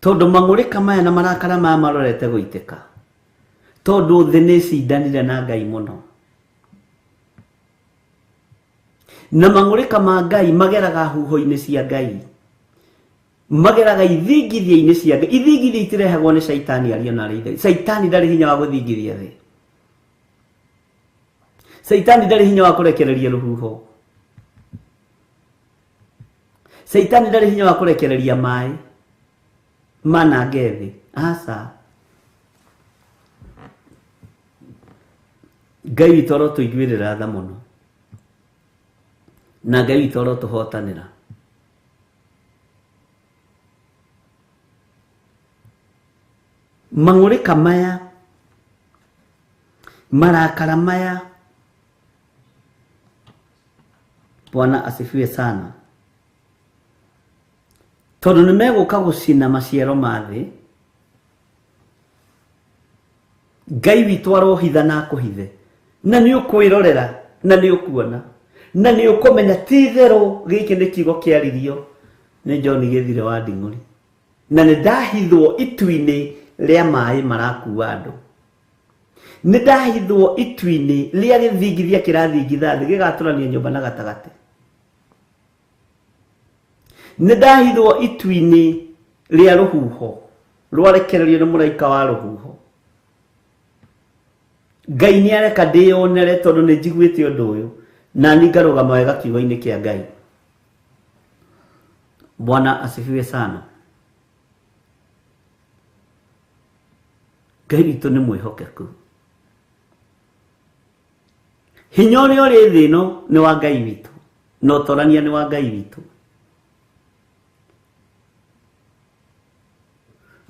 tondu mang'urika maya na marakara maya marorete guitika tondu thi ni cindanire na Ngai muno na mang'urika ma Ngai mageraga huho-ini cia Ngai mageraga ithingithia-inĩ cia Ngai. Ithingithia itirehagwo nĩ Shaitani arĩa na arĩa. Shaitani ndarĩ hinya wa gũthingithia thĩ. Shaitani ndarĩ hinya wa kũrekereria rũhuho. Shaitani ndarĩ hinya wa kũrekereria maĩ manange thĩ. Aca. Ngai witũ arotũiguĩrĩra tha mũno, na Ngai witũ arotũhotanĩra. Mang'ũrĩka maya, marakara maya, Bwana asifiwe sana, tondũ nĩ megũka gũcina maciaro ma thĩ. Ngai witũ arohitha na akũhithe, na nĩ ũkwĩrorera, na nĩ ũkuona, na nĩ ũkũmenya ti itherũ gĩkĩ nĩ kiugo kĩaririo nĩ John Gĩthire wa Nding'ũri, na nĩ ndahithwo itu-inĩ rĩa maĩ marakua andũ. Nĩ ndahithwo itu-inĩ rĩa gĩthingithia kĩrathingitha thĩ gĩgatũrania nyũmba na gatagatĩ. Nĩ ndahithwo itu-inĩ rĩa rũhuho rwarekererio nĩ mũraika wa rũhuho. Ngai nĩ areka ndĩyonere tondũ nĩ njiguĩte ũndũ ũyũ, na nĩ ngarũgama wega kiugo-inĩ kĩa Ngai. Bwana asifiwe sana. Ngai witũ nĩ mwĩhokeku. Hinya ũrĩa ũrĩ thĩ ĩno nĩ wa Ngai witũ, na ũtonania nĩ wa Ngai witũ.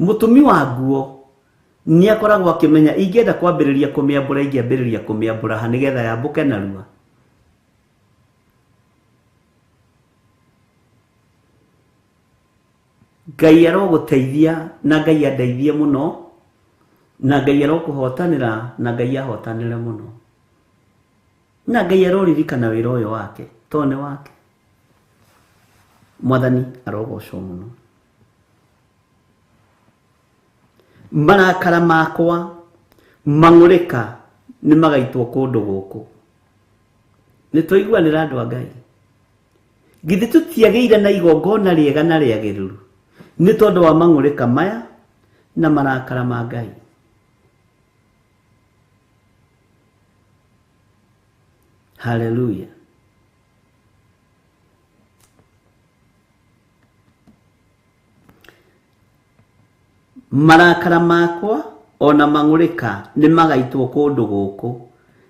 Mũtumi wa nguo nĩ akoragwo akĩmenya ingĩenda kwambĩrĩria kũmĩambũra ingĩambĩrĩria kũmĩambũra ha nĩgetha yambũke narua. Ngai arogũteithia na Ngai andeithie mũno, na Ngai arokũhotanĩra na Ngai ahotanĩre mũno, na Ngai aroririkana wĩra ũyũ wake tondũ nĩ wake. Mwathani arogocwo mũno. Marakara makwa mang'ũrĩka nĩ magaitwo kũndũ gũkũ. Nĩ twaiguanĩra andũ a Ngai. Githĩ tũtiagĩire na igongona rĩega na rĩagĩrĩru nĩ tondũ wa mang'ũrĩka maya na marakara ma Ngai. Hallelujah. Marakara makwa ona mang'ũrĩka nĩ magaitwo kũndũ gũkũ,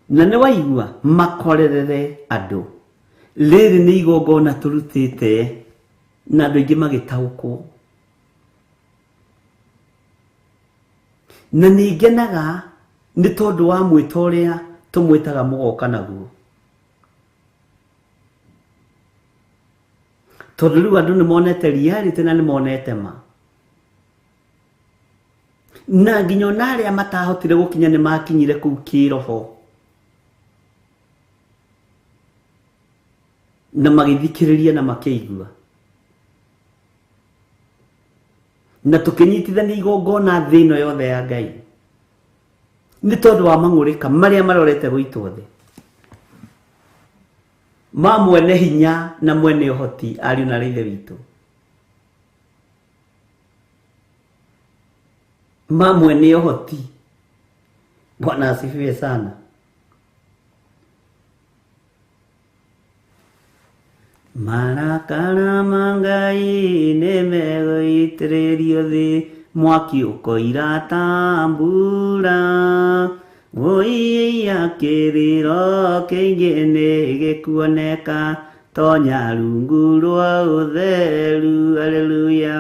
na nĩ waigua makorerere andũ. Rĩrĩ nĩ igongona tũrutĩte na andũ aingĩ magĩtaũkwo. Na nĩ ngenaga nĩ tondũ wa mwĩta ũrĩa tũmwĩtaga mũgoka naguo. Tondũ rĩu andũ nĩ monete reality na nĩ monete ma. Na nginya ona arĩa matahotire gũkinya nĩ makinyire kũu kĩroho, na magĩthikĩrĩria na makĩigua, na tũkĩnyitithania igongona thĩ ĩno yothe ya Ngai nĩ tondũ wa mang'ũrĩka marĩa marorete gũitwo thĩ ma mwene hinya na mwene ũhoti, ariũ na ithe witũ, ma mwene ũhoti. Bwana asifiwe sana. Marakara ma Ngai nĩ megũitĩrĩrio thĩ, mwaki ũkoira ta mbura, ũiya kĩrĩro kĩingĩ nĩ gĩkuoneka, tonya rungu rwa ũtheru. Haleluya,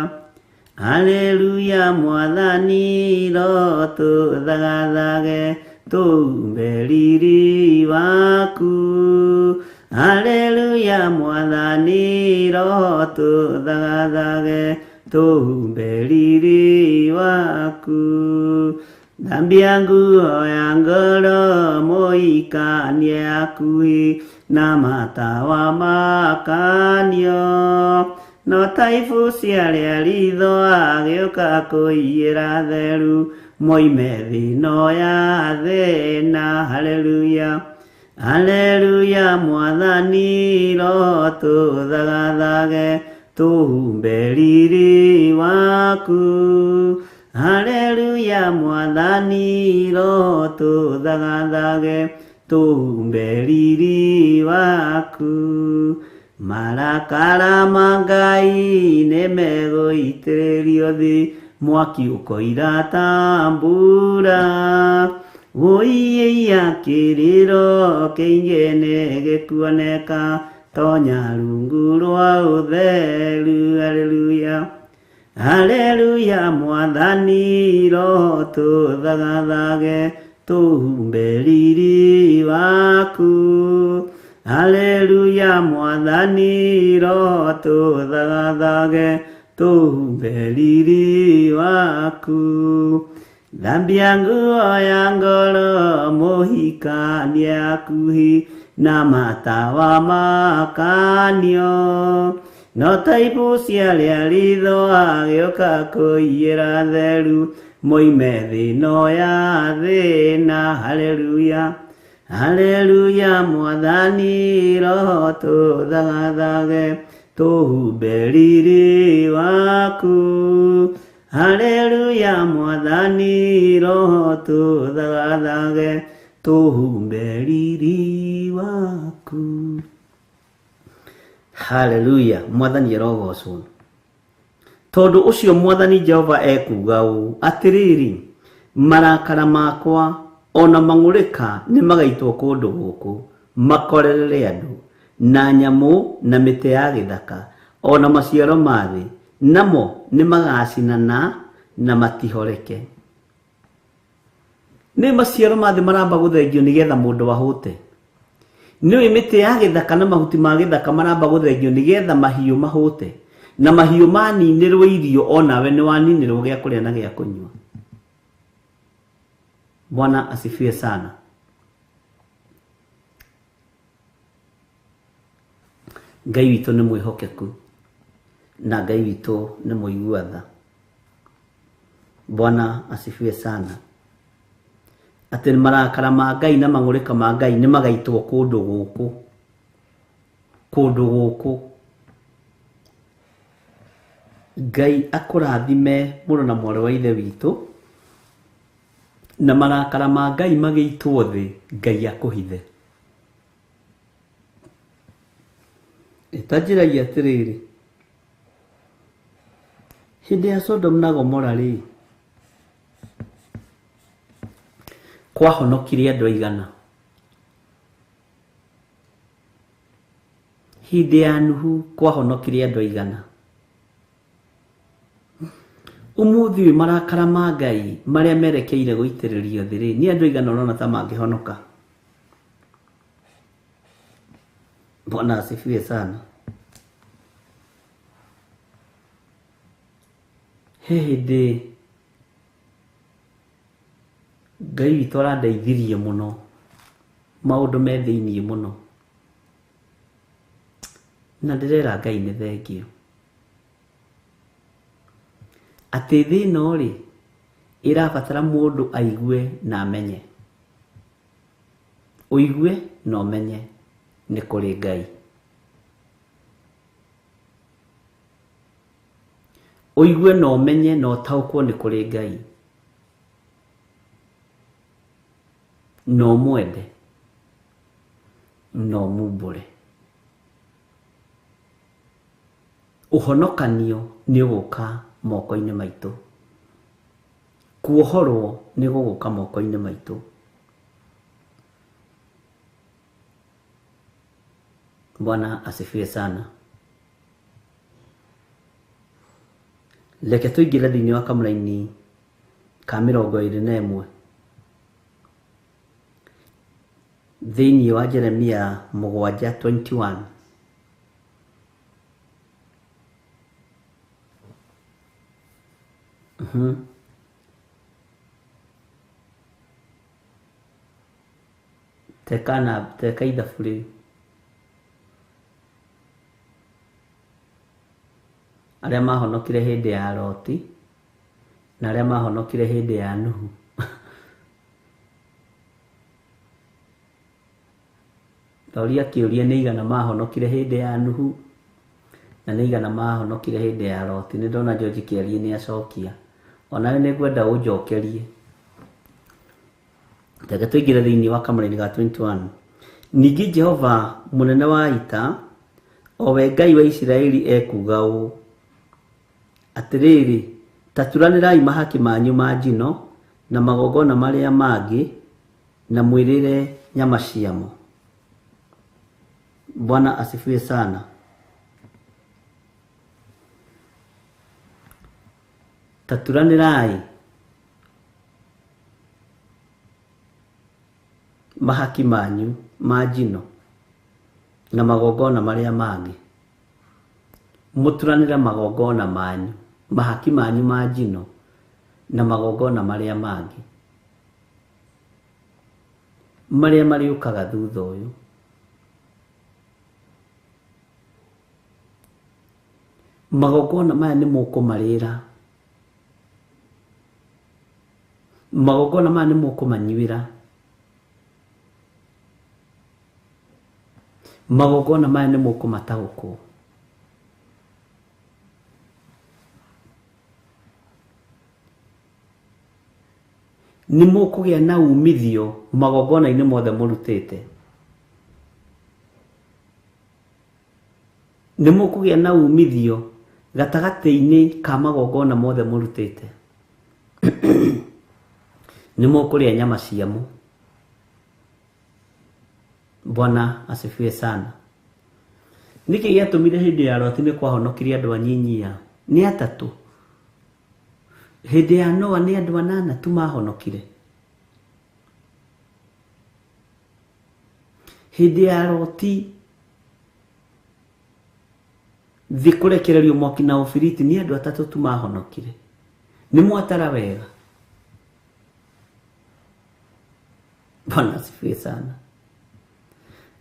haleluya, Mwathani ro tũthagathage tũmbe riri waku. Haleluya, Mwathani ro tũthagathage tũmbe riri waku. Thambia nguo ya ngoro mũikanie hakuhĩ na matawa makanio, no taibu ciarĩa ritho agĩũka kũiyĩra theru, moime thĩno ya thĩna. Haleluya, haleluya, Mwathani ro tũthagathage tuhumbe riri waku. Haleluya Mwathani Roho tuthagathage, tuhumbe riri waku. Marakara ma Ngai nĩmegũitĩrĩrio thĩ, mwaki ũkoira ta mbura. Woiya kĩrĩro kĩingene gĩkuoneka, tonya rungu rwa ũtheru. Haleluya, haleluya Mwathani Roho tuthagathage, tuhumbe riri waku. Haleluya Mwathani Roho tuthagathage, tuhumbe riri waku. Thambia nguo ya ngoro mũhikanie akuhi, na matawa makanio. No taibu ciarĩa ritho agĩũka kũiyĩra theru, moime thĩno ya thĩna. Haleluya, haleluya Mwathani Roho tuthagathage, tuhumbe riri waku. Haleluya Mwathani Roho tuthagathage, tuhumbe riri waku. Haleluya, Mwathani arogocwo. Tondu ucio Mwathani Jehova ekuga ũũ atĩrĩrĩ, marakara makwa ona mang'ũrĩka nĩmagaitwo kũndũ gũkũ, makorerere andũ na nyamũ na mĩtĩ ya gĩthaka, ona maciaro ma thĩ, namo nĩmagacinana na matihoreke. Nĩ maciaro ma thĩ maramba gũthengio nĩgetha mũndũ ahũte. Nĩũĩ mĩtĩ ya gĩthaka na mahuti ma gĩthaka maramba gũthengio nĩgetha mahiũ mahũte, na mahiũ maninĩrwo irio, onawe nĩwaninĩrwo gĩa kũrĩa na gĩa kũnyua. Bwana asifiwe sana. Ngai witũ nĩ mwĩhokeku, na Ngai witũ nĩ mũigua tha. Bwana asifiwe sana. Atĩ marakara ma Ngai na mang'ũrĩka ma Ngai nĩmagaitwo kũndũ gũkũ, kũndũ gũkũ. Ngai akũrathime mũrũ na mwarĩ wa ithe witũ, na marakara ma Ngai magĩitwo thĩ, Ngai akũhithe. Itanjĩragia atĩrĩrĩ, hĩndĩ ya Sodom na Gomora rĩ, kwahonokire andũ aigana? Hĩndĩ ya Nuhu kwahonokire andũ aigana? Ũmũthĩ ũyũ marakara ma Ngai marĩa merekeire gũitĩrĩrio thĩ rĩ, nĩ andũ aigana ũrona ta mangĩhonoka? Bwana asifiwe sana. He hĩndĩ Ngai witũ arandeithirie mũno, maũndũ me thĩiniĩ mũno, na ndĩrera Ngai nĩ thengio. Atĩ thĩ ĩno rĩ, ĩrabatara mũndũ aigue na amenye. Ũigue na ũmenye nĩ kũrĩ Ngai. Ũigue na ũmenye na ũtaũkwo nĩ kũrĩ Ngai. Na ũmwende na ũmumbũre. Ũhonokanio nĩ ũgũka moko-inĩ maitũ. Kuohorwo nĩ gũgũka moko-inĩ maitũ. Bwana asifiwe sana. Reke tũingĩre thĩinĩ wa kamũra-inĩ ka 21 thĩinĩ wa Jeremia 7:21. Teka ithabu rĩu. Arĩa mahonokire hĩndĩ ya Loti na arĩa mahonokire hĩndĩ ya Nuhu. Tauria kĩũria nĩ igana mahonokire hĩndĩ ya Nuhu na nĩ igana mahonokire hĩndĩ ya Loti. Nĩ ndona George Kĩarie nĩ acokia, onawe nĩ ngwenda ũnjokerie. Reke tũingĩre thĩinĩ wa kamũra-inĩ ga 21. Ningĩ Jehova mũnene wa ita, o we Ngai wa Isiraeli, ekuga ũũ atĩrĩrĩ, ta turanĩrai mahaki manyu ma njino na magongona marĩa mangĩ, na mwĩrĩre nyama ciamo. Bwana asifiwe sana. Ta turanĩrai mahaki manyu ma njino na magongona marĩa mangĩ. Mũturanĩre magongona manyu, mahaki manyu ma njino na magongona marĩa mangĩ marĩa marĩũkaga thutha ũyũ. Magongona maya nĩ mũkũmarĩra, magongona maya nĩ mũkũmanyuĩra, magongona maya nĩ mũkũmataũkwo. Nĩ mũkũgĩa na umithio magongona-inĩ mothe mũrutĩte. Nĩ mũkũgĩa na umithio gatagatĩ-inĩ ka magongona mothe mũrutĩte. Nĩ mũkũrĩa nyama ciamo. Bwana asifiwe sana. Nĩkĩ gĩatũmire hĩndĩ ya Loti nĩ kwahonokirie andũ anyinyi? Nĩ atatũ. Hĩndĩ ya Noa nĩ andũ 8 tu mahonokire. Hĩndĩ ya Loti thĩ kũrekererio mwaki na ũbiriti nĩ andũ 3 tu mahonokire. Nĩ mwatara wega. Bwana asifiwe sana.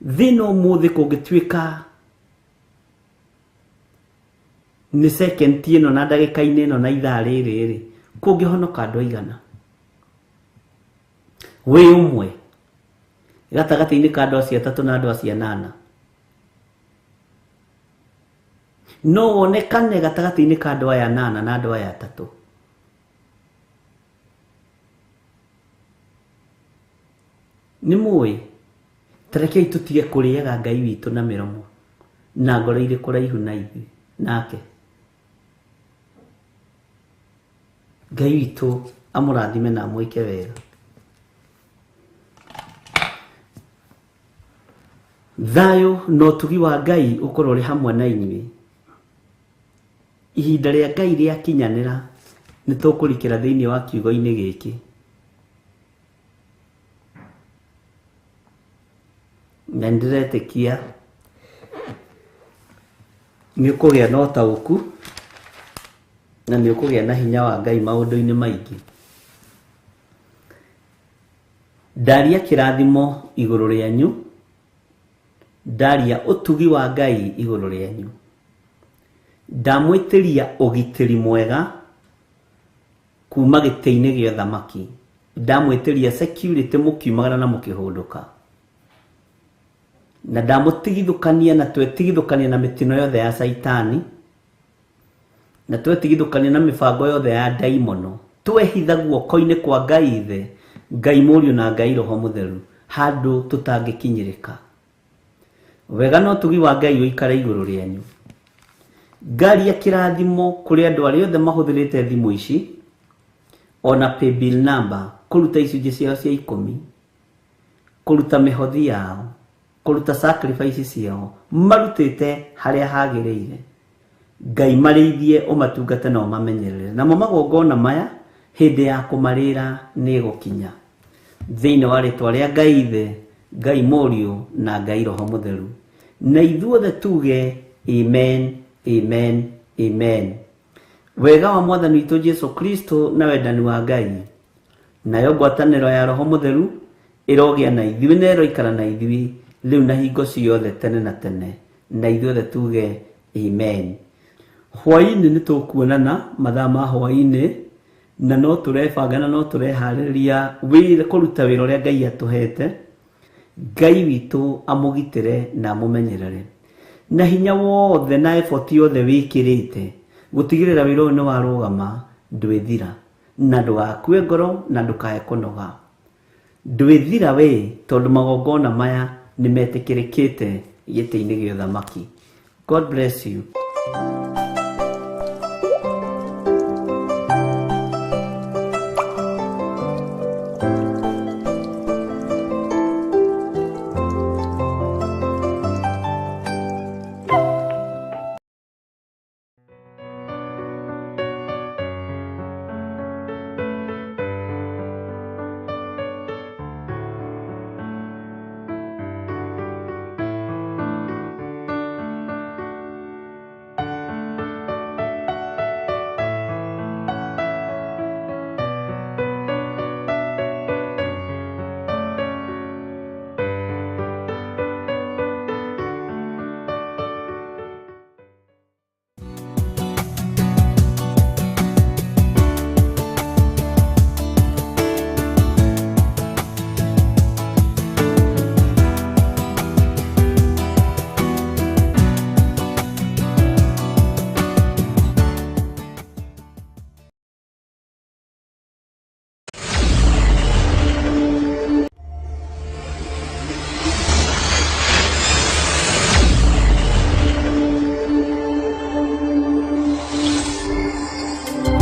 Thĩ no mũthĩ kũngĩtuĩka nĩ second ĩno na ndagĩka-inĩ ĩno na ithaa rĩrĩ kũngĩhonoka andũ aigana? Wĩ ũmwe gatagatĩ-inĩ ka andũ acio 3 na andũ acio 8. No wonekane gatagatĩ-inĩ ka andũ aya 8 na andũ aya 3. Nĩ mũĩ tarekei tũtige kũrĩaga Ngai witũ na mĩromo na ngoro irĩ kũraihu na ithuĩ nake. Ngai witũ amũrathime na amwĩke wega. Thayũ na ũtugi wa Ngai ũkorwo ũrĩ hamwe na inyuĩ. Ihinda rĩa Ngai rĩakinyanĩra nĩ tũkũrikĩra thĩinĩ wa kiugo-inĩ gĩkĩ. Na ndiretĩkia nĩ ũkũgĩa na ũtaũku na nĩ ũkũgĩa na hinya wa Ngai maũndũ-inĩ maingĩ. Ndaria kĩrathimo igũrũ rĩanyu, ndaria ũtugi wa Ngai igũrũ rĩanyu. Ndamwĩtĩria ũgitĩri mwega kuma gĩtĩ-inĩ gĩa ũthamaki. Ndamwĩtĩria security mũkiumagara na mũkĩhũndũka. Na ndamũtigithũkania na twetigithũkania na mĩtino yothe ya Saitani, na twetigithũkania na mĩbango yothe ya daimono. Twehitha guoko-inĩ kwa Ngai Ithe, Ngai Mũriũ na Ngai Roho Mũtheru handũ tũtangĩkinyĩrĩka. Wega no ũtugi wa Ngai ũikare igũrũ rĩanyu. Ngaria kĩrathimo kũrĩ andũ arĩa othe mahũthĩrĩte thimũ ici, ona paybill number, kũruta icunjĩ ciao cia 10, kũruta mĩhothi yao, kũruta sacrifice ciao, marutĩte harĩa hagĩrĩire. Ngai marĩithie ũmatungate na ũmamenyerere. Namo magongona maya hĩndĩ ya kũmarĩra nĩ gũkinya. Thĩinĩ wa rĩtwa rĩa Ngai Ithe, Ngai Mũriũ na Ngai Roho Mũtheru. Na ithuothe tuge amen, amen, amen. Wega wa Mwathani witũ Jesu Kristo na wendani wa Ngai, nayo ngwatanĩro ya Roho Mũtheru ĩrogĩa na ithuĩ na ĩroikara na ithuĩ rĩu na hingo ciothe tene na tene. Na ithuothe tuge amen. Hwaĩ-inĩ nĩ tũkuonana mathaa ma hwaĩ-inĩ, na no tũrebanga na no tũreharĩria kũruta wĩra ũrĩa Ngai atũhete. Ngai witũ amũgitĩre na amũmenyerere. na hinya wothe na effort yothe wikirite gutigirira wira uyu ni warugama ndwithira na ndugakue ngoro na ndukae kunoga ndwithira we tondu magongona maya nimetikirikite giti-ini gia uthamaki. God bless you.